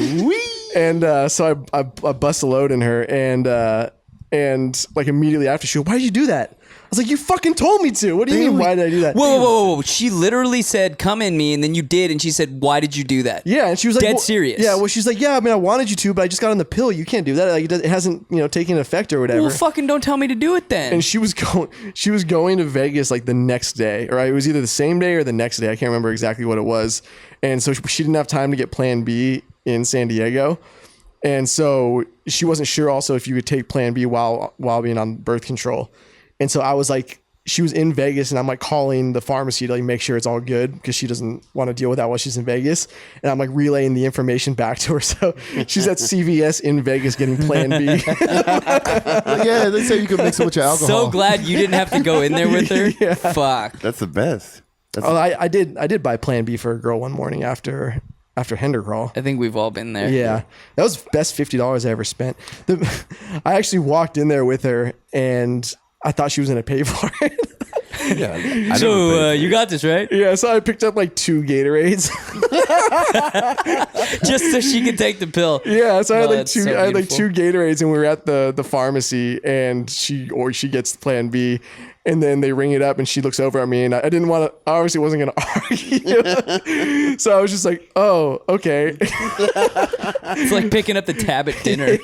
And so I bust a load in her, and like immediately after, she goes, "Why did you do that?" I was like, "You fucking told me to. What do you mean? Why did I do that?" Whoa. She literally said, "Come in me," and then you did, and she said, "Why did you do that?" Yeah, and she was like, dead serious. Yeah, well, she's like, "Yeah, I mean, I wanted you to, but I just got on the pill. You can't do that. Like, it hasn't, taken effect or whatever." Well, fucking don't tell me to do it then. And she was going to Vegas like the next day, or it was either the same day or the next day. I can't remember exactly what it was. And so she didn't have time to get Plan B in San Diego. And so she wasn't sure also if you could take Plan B while being on birth control. And so I was like, she was in Vegas, and I'm like calling the pharmacy to like make sure it's all good because she doesn't want to deal with that while she's in Vegas. And I'm like relaying the information back to her. So she's at CVS in Vegas getting Plan B. Yeah, they say you can mix it with your alcohol. So glad you didn't have to go in there with her. Yeah. Fuck. That's the best. I did buy Plan B for a girl one morning after Hender Crawl. I think we've all been there. Yeah. That was best $50 I ever spent. I actually walked in there with her, and I thought she was going to pay for it. Yeah. So you got this, right? Yeah, so I picked up like 2 Gatorades. Just so she could take the pill. Yeah, so I had that's two beautiful. Gatorades, and we were at the pharmacy, and she gets Plan B. And then they ring it up, and she looks over at me, and I didn't want to. I obviously wasn't going to argue, so I was just like, "Oh, okay." It's like picking up the tab at dinner.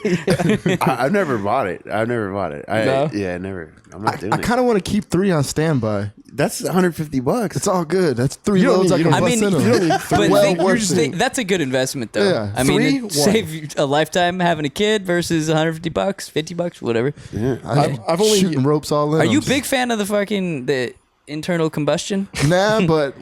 I've never bought it. No? Yeah, never. I'm not doing I it. kind of want to keep 3 on standby. That's $150. It's all good. That's 3 You don't loads need- I you can don't- bust I mean, in them. you don't need But Well think, worth it. that's a good investment, though. Yeah. I mean, 3, it 1. save you a lifetime having a kid versus $150, $50, whatever. Yeah. I've only shooting ropes all in. Are you a them. big fan of the fucking internal combustion? Nah, but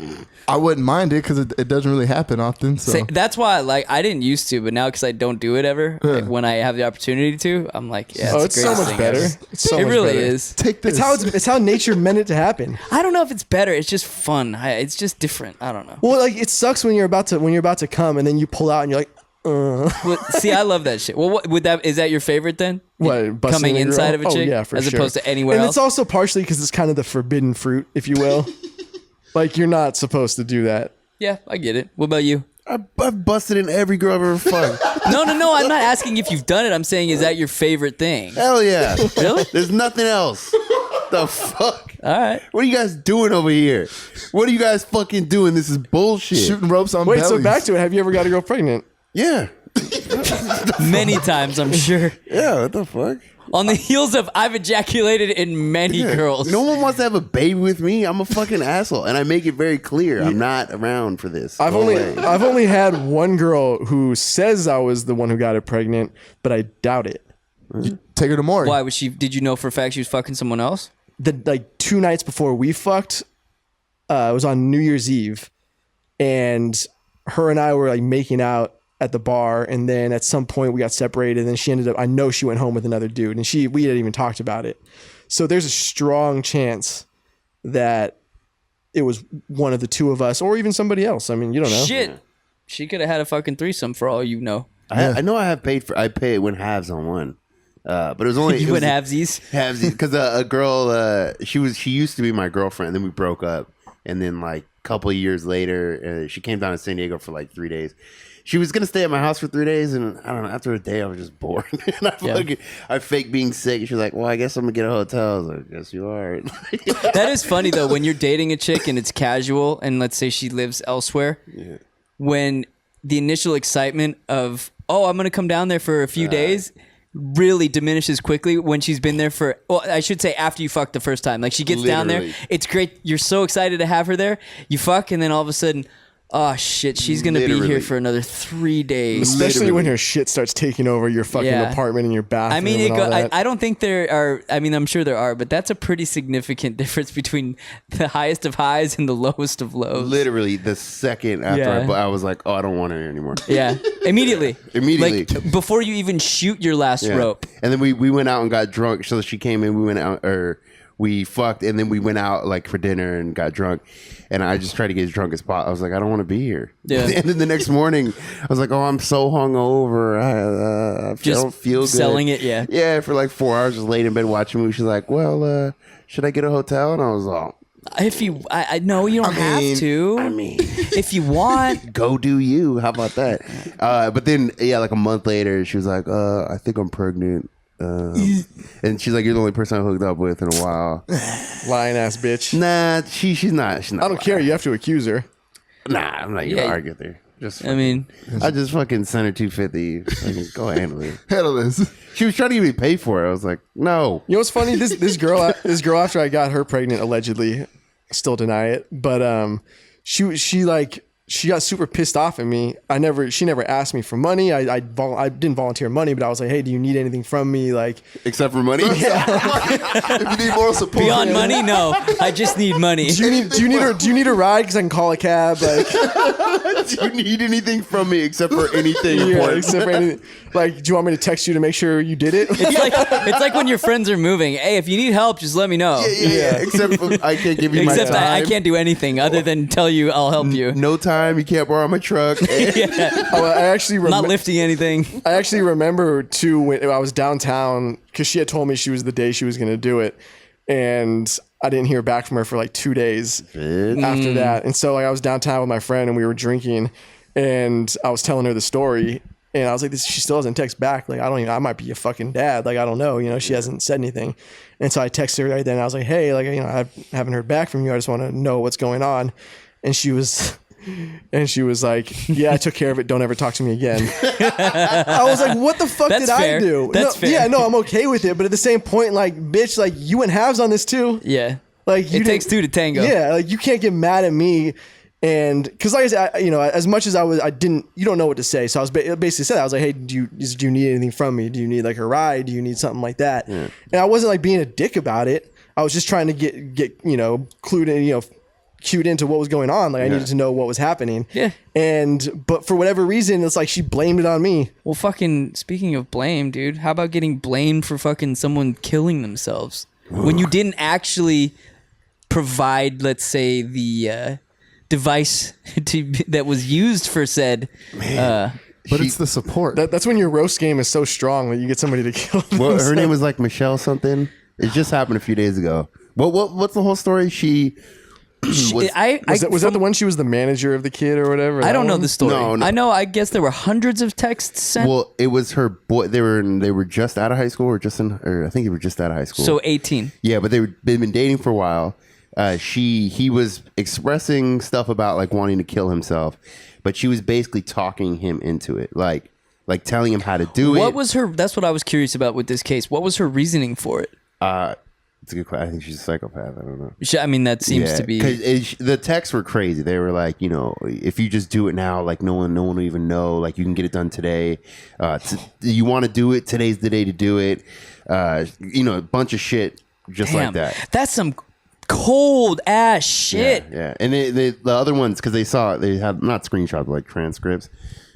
I wouldn't mind it because it doesn't really happen often. So That's why I didn't used to, but now because I don't do it ever, when I have the opportunity to, I'm like, yeah, it's so much better. It's so it much really better. is. take this. It's how nature meant it to happen. I don't know if it's better. It's just fun. It's just different. I don't know. Well, like it sucks when you're about to come and then you pull out and you're like, Well, see, I love that shit. Well, is that your favorite then? What, busting Coming a girl? inside of a chick? Oh, yeah, for as sure. opposed to anywhere and else? it's also partially because it's kind of the forbidden fruit, if you will. Like, you're not supposed to do that. Yeah, I get it. What about you? I've busted in every girl I've ever fucked. No. I'm not asking if you've done it. I'm saying, is that your favorite thing? Hell yeah. Really? There's nothing else. The fuck? All right. What are you guys doing over here? What are you guys fucking doing? This is bullshit. Shooting ropes on Wait, bellies. so back to it. Have you ever got a girl pregnant? Yeah. Many times, I'm sure. Yeah, what the fuck? On the heels of I've ejaculated in many girls. No one wants to have a baby with me. I'm a fucking asshole, and I make it very clear I'm not around for this. I've Go only away. had one girl who says I was the one who got her pregnant, but I doubt it. Take her to Maury. Why was she? Did you know for a fact she was fucking someone else? Like 2 nights before we fucked, it was on New Year's Eve, and her and I were like making out at the bar, and then at some point we got separated, and then she ended up, I know she went home with another dude, and we hadn't even talked about it. So there's a strong chance that it was one of the two of us, or even somebody else. I mean, you don't know. Shit. She could have had a fucking threesome for all you know. I know I pay when halves on one. But it was only You went halvesies? halvesies because a girl she used to be my girlfriend, then we broke up, and then like a couple of years later she came down to San Diego for like 3 days. She was gonna stay at my house for 3 days, and I don't know, after a day I was just bored. And I faked being sick. She was like, well, I guess I'm gonna get a hotel. I was like, yes you are. That is funny though, when you're dating a chick and it's casual, and let's say she lives elsewhere, when the initial excitement of, oh, I'm gonna come down there for a few days really diminishes quickly when she's been there for, well, I should say after you fuck the first time. Like she gets down there, it's great, you're so excited to have her there, you fuck, and then all of a sudden, oh shit, she's gonna be here for another 3 days. Especially when her shit starts taking over your fucking apartment and your bathroom. I mean, and all that. I don't think there are. I mean, I'm sure there are, but that's a pretty significant difference between the highest of highs and the lowest of lows. Literally, the second after I was like, oh, I don't want her anymore. Yeah, immediately. Immediately. Like before you even shoot your last rope. And then we went out and got drunk. So she came in, we went out, or we fucked, and then we went out like for dinner and got drunk. And I just tried to get as drunk as possible. I was like, I don't want to be here. Yeah. And then the next morning, I was like, oh, I'm so hungover. I don't feel good. Selling it, yeah. Yeah, for like 4 hours, just laid in bed watching movies. She's like, well, should I get a hotel? And I was like, If you, I know you don't have to. I mean, if you want, go do you. How about that? But then, like a month later, she was like, I think I'm pregnant. And she's like, you're the only person I hooked up with in a while. Lying ass bitch. Nah, she's not. She's not. I don't care. You have to accuse her. Nah, I'm not gonna argue with her. I just fucking sent her 250. Fucking go handle it. Handle this. She was trying to get me paid for it. I was like, no. You know what's funny? This girl after I got her pregnant, allegedly, still deny it, but she got super pissed off at me. She never asked me for money. I didn't volunteer money, but I was like, hey, do you need anything from me? Like, except for money. If you need moral support, beyond money, no. I just need money. do you need a ride? Because I can call a cab. Like, Do you need anything from me except for anything important? except for anything. Like, do you want me to text you to make sure you did it? It's like when your friends are moving. Hey, if you need help, just let me know. Yeah. Except for I can't give you my time. I can't do anything other than tell you I'll help you. No time. You can't borrow my truck. Yeah. I actually Not lifting anything. I actually remember too when I was downtown because she had told me she was the day she was going to do it, and I didn't hear back from her for like 2 days after that. And so like I was downtown with my friend and we were drinking, and I was telling her the story, and I was like, she still doesn't text back. Like, I might be a fucking dad. Like, I don't know. She hasn't said anything. And so I texted her right then. I was like, hey, like, I haven't heard back from you. I just want to know what's going on. And she was like, yeah, I took care of it. Don't ever talk to me again. I was like, what the fuck That's did fair. I do? That's fair. Yeah, no, I'm okay with it. But at the same point, like, bitch, like, you went halves on this too. Yeah. Like, it takes two to tango. Yeah. Like, you can't get mad at me. And because, like I said, as much as you don't know what to say. So I was basically said, I was like, hey, do you need anything from me? Do you need like a ride? Do you need something like that? Yeah. And I wasn't like being a dick about it. I was just trying to get clued in, cued into what was going on. Like I needed to know what was happening. Yeah. But for whatever reason, it's like she blamed it on me. Well, fucking speaking of blame, dude, how about getting blamed for fucking someone killing themselves when you didn't actually provide, let's say, the device that was used for said. But it's the support. That's when your roast game is so strong that you get somebody to kill them. Well, her name was like Michelle something. It just happened a few days ago. What's the whole story? Was that the one she was the manager of the kid or whatever? I don't know the story. No. I know. I guess there were hundreds of texts sent. Well, it was her boy. They were just out of high school, or I think they were just out of high school. So 18. Yeah, but they'd been dating for a while. He was expressing stuff about like wanting to kill himself, but she was basically talking him into it, like telling him how to do it. What was her? That's what I was curious about with this case. What was her reasoning for it? It's a good question. I think she's a psychopath. I don't know. I mean, that seems to be. Because the texts were crazy. They were like, if you just do it now, like no one will even know. Like you can get it done today. You want to do it? Today's the day to do it. A bunch of shit just like that. That's some cold ass shit. Yeah. And the other ones, because they had not screenshots, but like transcripts.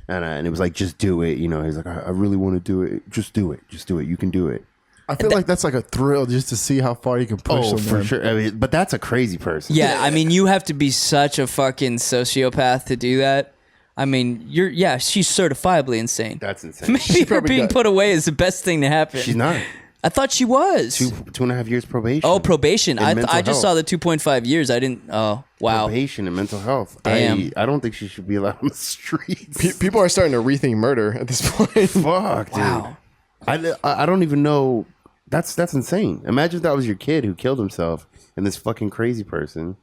And it was like, just do it. He's like, I really want to do it. Just do it. Just do it. You can do it. I feel like that's like a thrill just to see how far you can push someone. For sure. I mean, but that's a crazy person. Yeah, I mean, you have to be such a fucking sociopath to do that. I mean, she's certifiably insane. That's insane. Maybe her being put away is the best thing to happen. She's not. I thought she was. 2.5 years probation. Oh, probation. I just saw health. the 2.5 years. I didn't. Oh, wow. Probation and mental health. Damn. I don't think she should be allowed on the streets. People are starting to rethink murder at this point. Fuck, dude. Wow. I don't even know. That's insane. Imagine if that was your kid who killed himself and this fucking crazy person.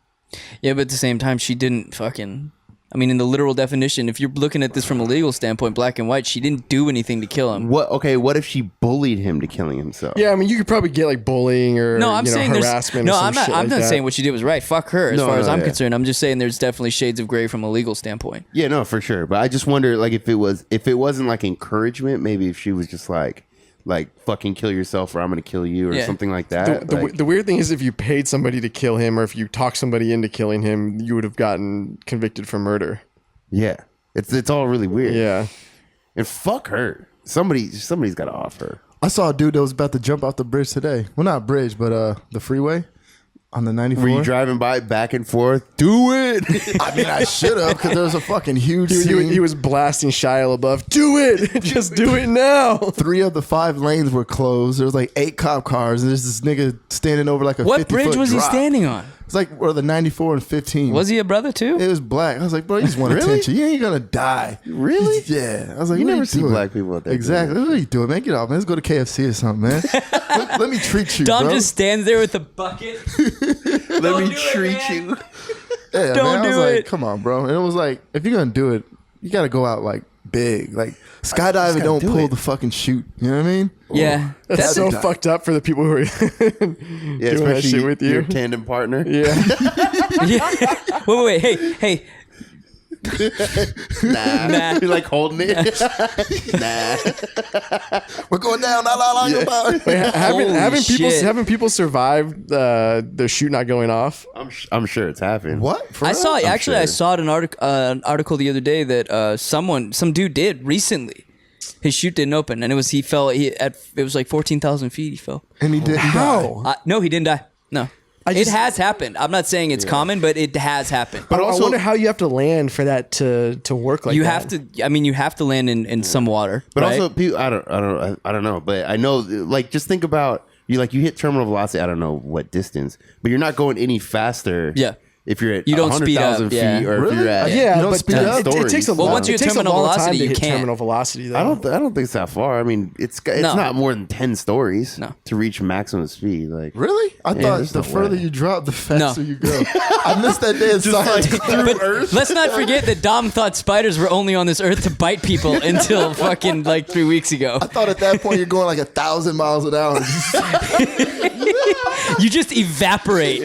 Yeah, but at the same time, she didn't fucking. I mean, in the literal definition, if you're looking at this from a legal standpoint, black and white, she didn't do anything to kill him. What if she bullied him to killing himself? Yeah, I mean, you could probably get like bullying or harassment. I'm not saying what she did was right. Fuck her. As far as I'm yeah. concerned, I'm just saying there's definitely shades of gray from a legal standpoint. Yeah, no, for sure. But I just wonder, like, if it wasn't like encouragement, maybe if she was just like fucking kill yourself or I'm gonna kill you or something like that. The weird thing is if you paid somebody to kill him or if you talked somebody into killing him, you would have gotten convicted for murder. Yeah, it's all really weird. Yeah, and fuck her. Somebody's got to off her. I saw a dude that was about to jump off the bridge today. Well, not bridge, but the freeway on the 94. Were you driving by back and forth? Do it. I mean, I should have because there was a fucking huge scene. He was blasting Shia LaBeouf. Do it! Just do it now. 3 of the 5 lanes were closed. There was like 8 cop cars, and there's this nigga standing over like a 50-foot What bridge was he standing on? It's like the 94 and 15. Was he a brother too? It was black. I was like, bro, you just want attention. You ain't gonna die. Really? Yeah. I was like, you what never are see doing? black people at that. Exactly. What are you doing, man? Get off, man. Let's go to KFC or something, man. let me treat you, Dom bro. just stands there with a bucket. Let me treat you. Yeah, Don't man. I was do like, it. come on, bro. And it was like, if you're gonna do it, you gotta go out like big. Like skydiving, don't pull the fucking chute. You know what I mean? Yeah. That's so fucked up for the people who are doing that shit with you. Your tandem partner. Yeah. Yeah. Wait. Hey. Nah. You're like holding it. Nah. We're going down. La, your body. Having people survive the chute not going off. I'm sure it's happened. What? For I real? saw sure. I saw an article the other day that some dude did recently. His chute didn't open, and it was like 14,000 feet. He fell. And he didn't die. No, he didn't die. No. It has happened. I'm not saying it's common, but it has happened. But I wonder how you have to land for that to work like you that. have to. I mean, you have to land in some water. But right? also, people, I don't know. But I know, like, just think about you hit terminal velocity. I don't know what distance, but you're not going any faster. Yeah. If you're at You don't speed up, 100,000 feet, yeah. or Really? if you're at Yeah, You don't but speed up? it takes a Well, long, once you're it takes a terminal long time velocity, to you hit can't. terminal velocity. Though. I don't think it's that far. I mean, it's not more than 10 stories to reach maximum speed. Like Really? I thought there's the no further way. you drop, the faster No. you go. I missed that day in science. But let's not forget that Dom thought spiders were only on this earth to bite people until fucking like 3 weeks ago. I thought at that point you're going like 1,000 miles an hour. You just evaporate.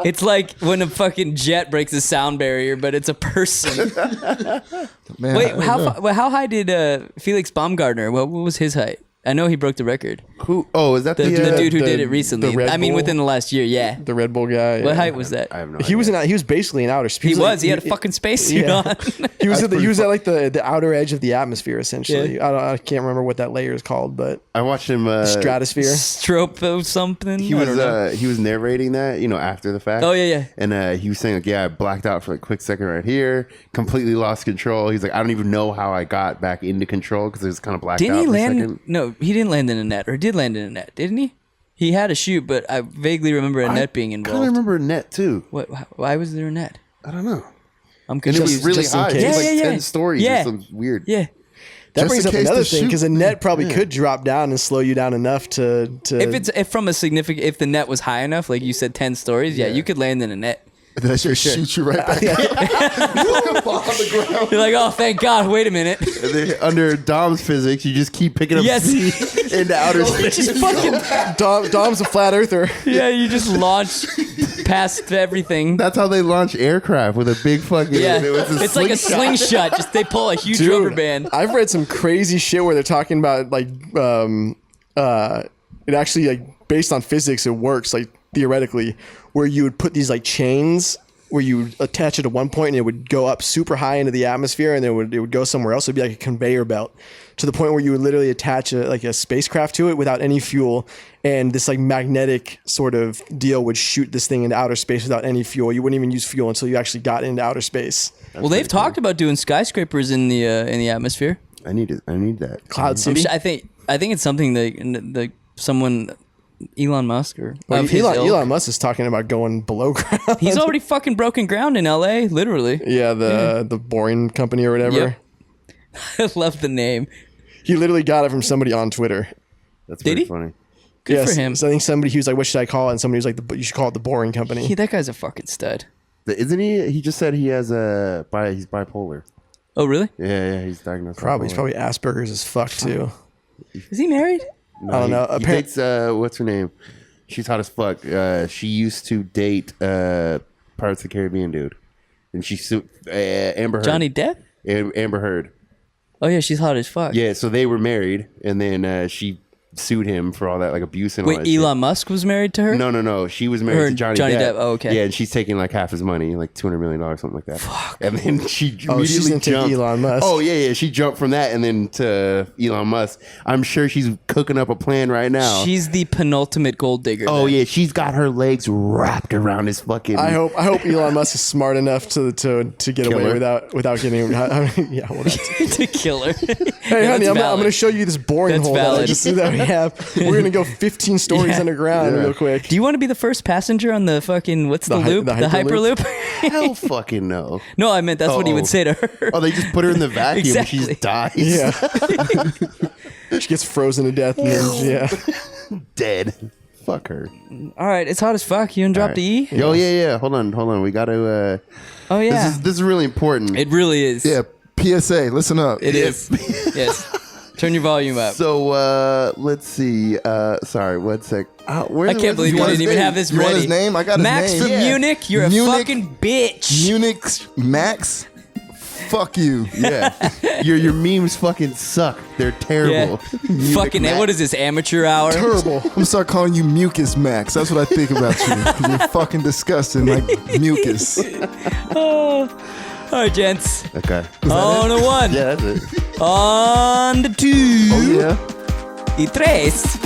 It's like when a fucking jet breaks a sound barrier, but it's a person. Man, Wait, how high did Felix Baumgartner? What was his height? I know he broke the record. Who? Oh, is that The dude who the- did it recently. the Red I mean, Bull? within the last year, yeah. The Red Bull guy. What yeah. height was that? I have no He idea. was basically in outer space. He was. He had a fucking spacesuit Yeah. on. He was That's he was pretty at like the outer edge of the atmosphere essentially. Yeah. I can't remember what that layer is called, but I watched him. stratosphere. Strope of something. He I don't know. was he was narrating that, after the fact. Oh, yeah. And he was saying like, yeah, I blacked out for like a quick second right here, completely lost control. He's like, I don't even know how I got back into control because it was kind of blacked Didn't out he for a land? second. No, he didn't land in a net, or did land in a net, didn't he? He had a shoot, but I vaguely remember a net being I kind involved. of remember a net too. What? Why was there a net? I don't know. I'm And it confused. was really just in high. case. It was Yeah, like yeah, 10 yeah. stories Yeah. or something weird. Yeah. That Just brings in up case another the thing because a shoot- net probably could drop down and slow you down enough to If the net was high enough, like you said, 10 stories, yeah, you could land in a net. And then I should shoot you right back. Fall on the ground. You're like, oh, thank God. Wait a minute. And then under Dom's physics, you just keep picking up Yes. speed into outer space. Just fucking, Dom's a flat earther. yeah, you just launch past everything. That's how they launch aircraft with a big fucking. Yeah, it was it's like a slingshot. Just they pull a huge Dude, rubber band. I've read some crazy shit where they're talking about like it actually like based on physics it works like theoretically where you would put these like chains where you would attach it at one point and it would go up super high into the atmosphere and then it would go somewhere else. It'd be like a conveyor belt to the point where you would literally attach a spacecraft to it without any fuel, and this like magnetic sort of deal would shoot this thing into outer space without any fuel. You wouldn't even use fuel until you actually got into outer space. Well, they've talked about doing skyscrapers in the atmosphere. I need that. Cloud I'm City. I think it's something that someone, Elon Musk or Well, of his ilk. Elon Musk is talking about going below ground. He's already fucking broken ground in LA, literally. Yeah, the Boring Company or whatever. Yep. I love the name. He literally got it from somebody on Twitter. That's Did pretty he? funny. Good Yes, for him. So I think somebody, he was like, what should I call it? And somebody was like, you should call it the Boring Company. That guy's a fucking stud. Isn't he? He just said he has he's bipolar. Oh, really? Yeah, he's diagnosed. Probably. He's bipolar. probably Asperger's as fuck too. Is he married? No, I don't know. He dates what's her name? She's hot as fuck. She used to date Pirates of the Caribbean dude, and she sued Amber Heard. Johnny Depp? Amber Heard. Oh, yeah, she's hot as fuck. Yeah, so they were married, and then she sued him for all that like abuse and all Wait, that Elon Musk was married to her? shit. No. She was married Her to Johnny Johnny Depp. Depp. Oh, okay. Yeah, and she's taking like half his money, like $200 million, something like that. Fuck. And then she she's immediately gonna take jumped. Elon Musk. Oh yeah. She jumped from that and then to Elon Musk. I'm sure she's cooking up a plan right now. She's the penultimate gold digger. Oh man. yeah, she's got her legs wrapped around his fucking. I hope Elon Musk is smart enough to get Kill away her. without getting. Yeah. Well, To kill her. hey, honey, I'm valid. going to show you this boring That's hole that I valid. just that we have. We're going to go 15 stories Yeah. underground Yeah. real quick. Do you want to be the first passenger on the fucking, what's the The loop? the The Hyperloop? Hyperloop? Hell fucking no. No, I meant that's what he would say to her. Oh, they just put her in the vacuum and she Exactly. just dies. Yeah. She gets frozen to death. And then, yeah. Dead. Fuck her. All right, it's hot as fuck. You done dropped the E? Yo, yeah. Hold on. We got to. Oh, yeah. This is really important. It really is. Yeah, PSA, listen up. It is. Yes. Turn your volume up. So let's see. Sorry, one sec. I can't believe you want didn't his even name? have this You ready. want his name? I got his Max name. from Yeah. Munich, you're Munich- a fucking bitch. Munich Max. Fuck you. Yeah, your memes fucking suck. They're terrible. Fucking, Max. what is this, amateur hour? Terrible. I'm gonna start calling you Mucus Max. That's what I think about you. 'Cause you're fucking disgusting, like mucus. All right, gents. Okay. On to one. Yeah, that's it. On to two. Oh yeah. Y tres.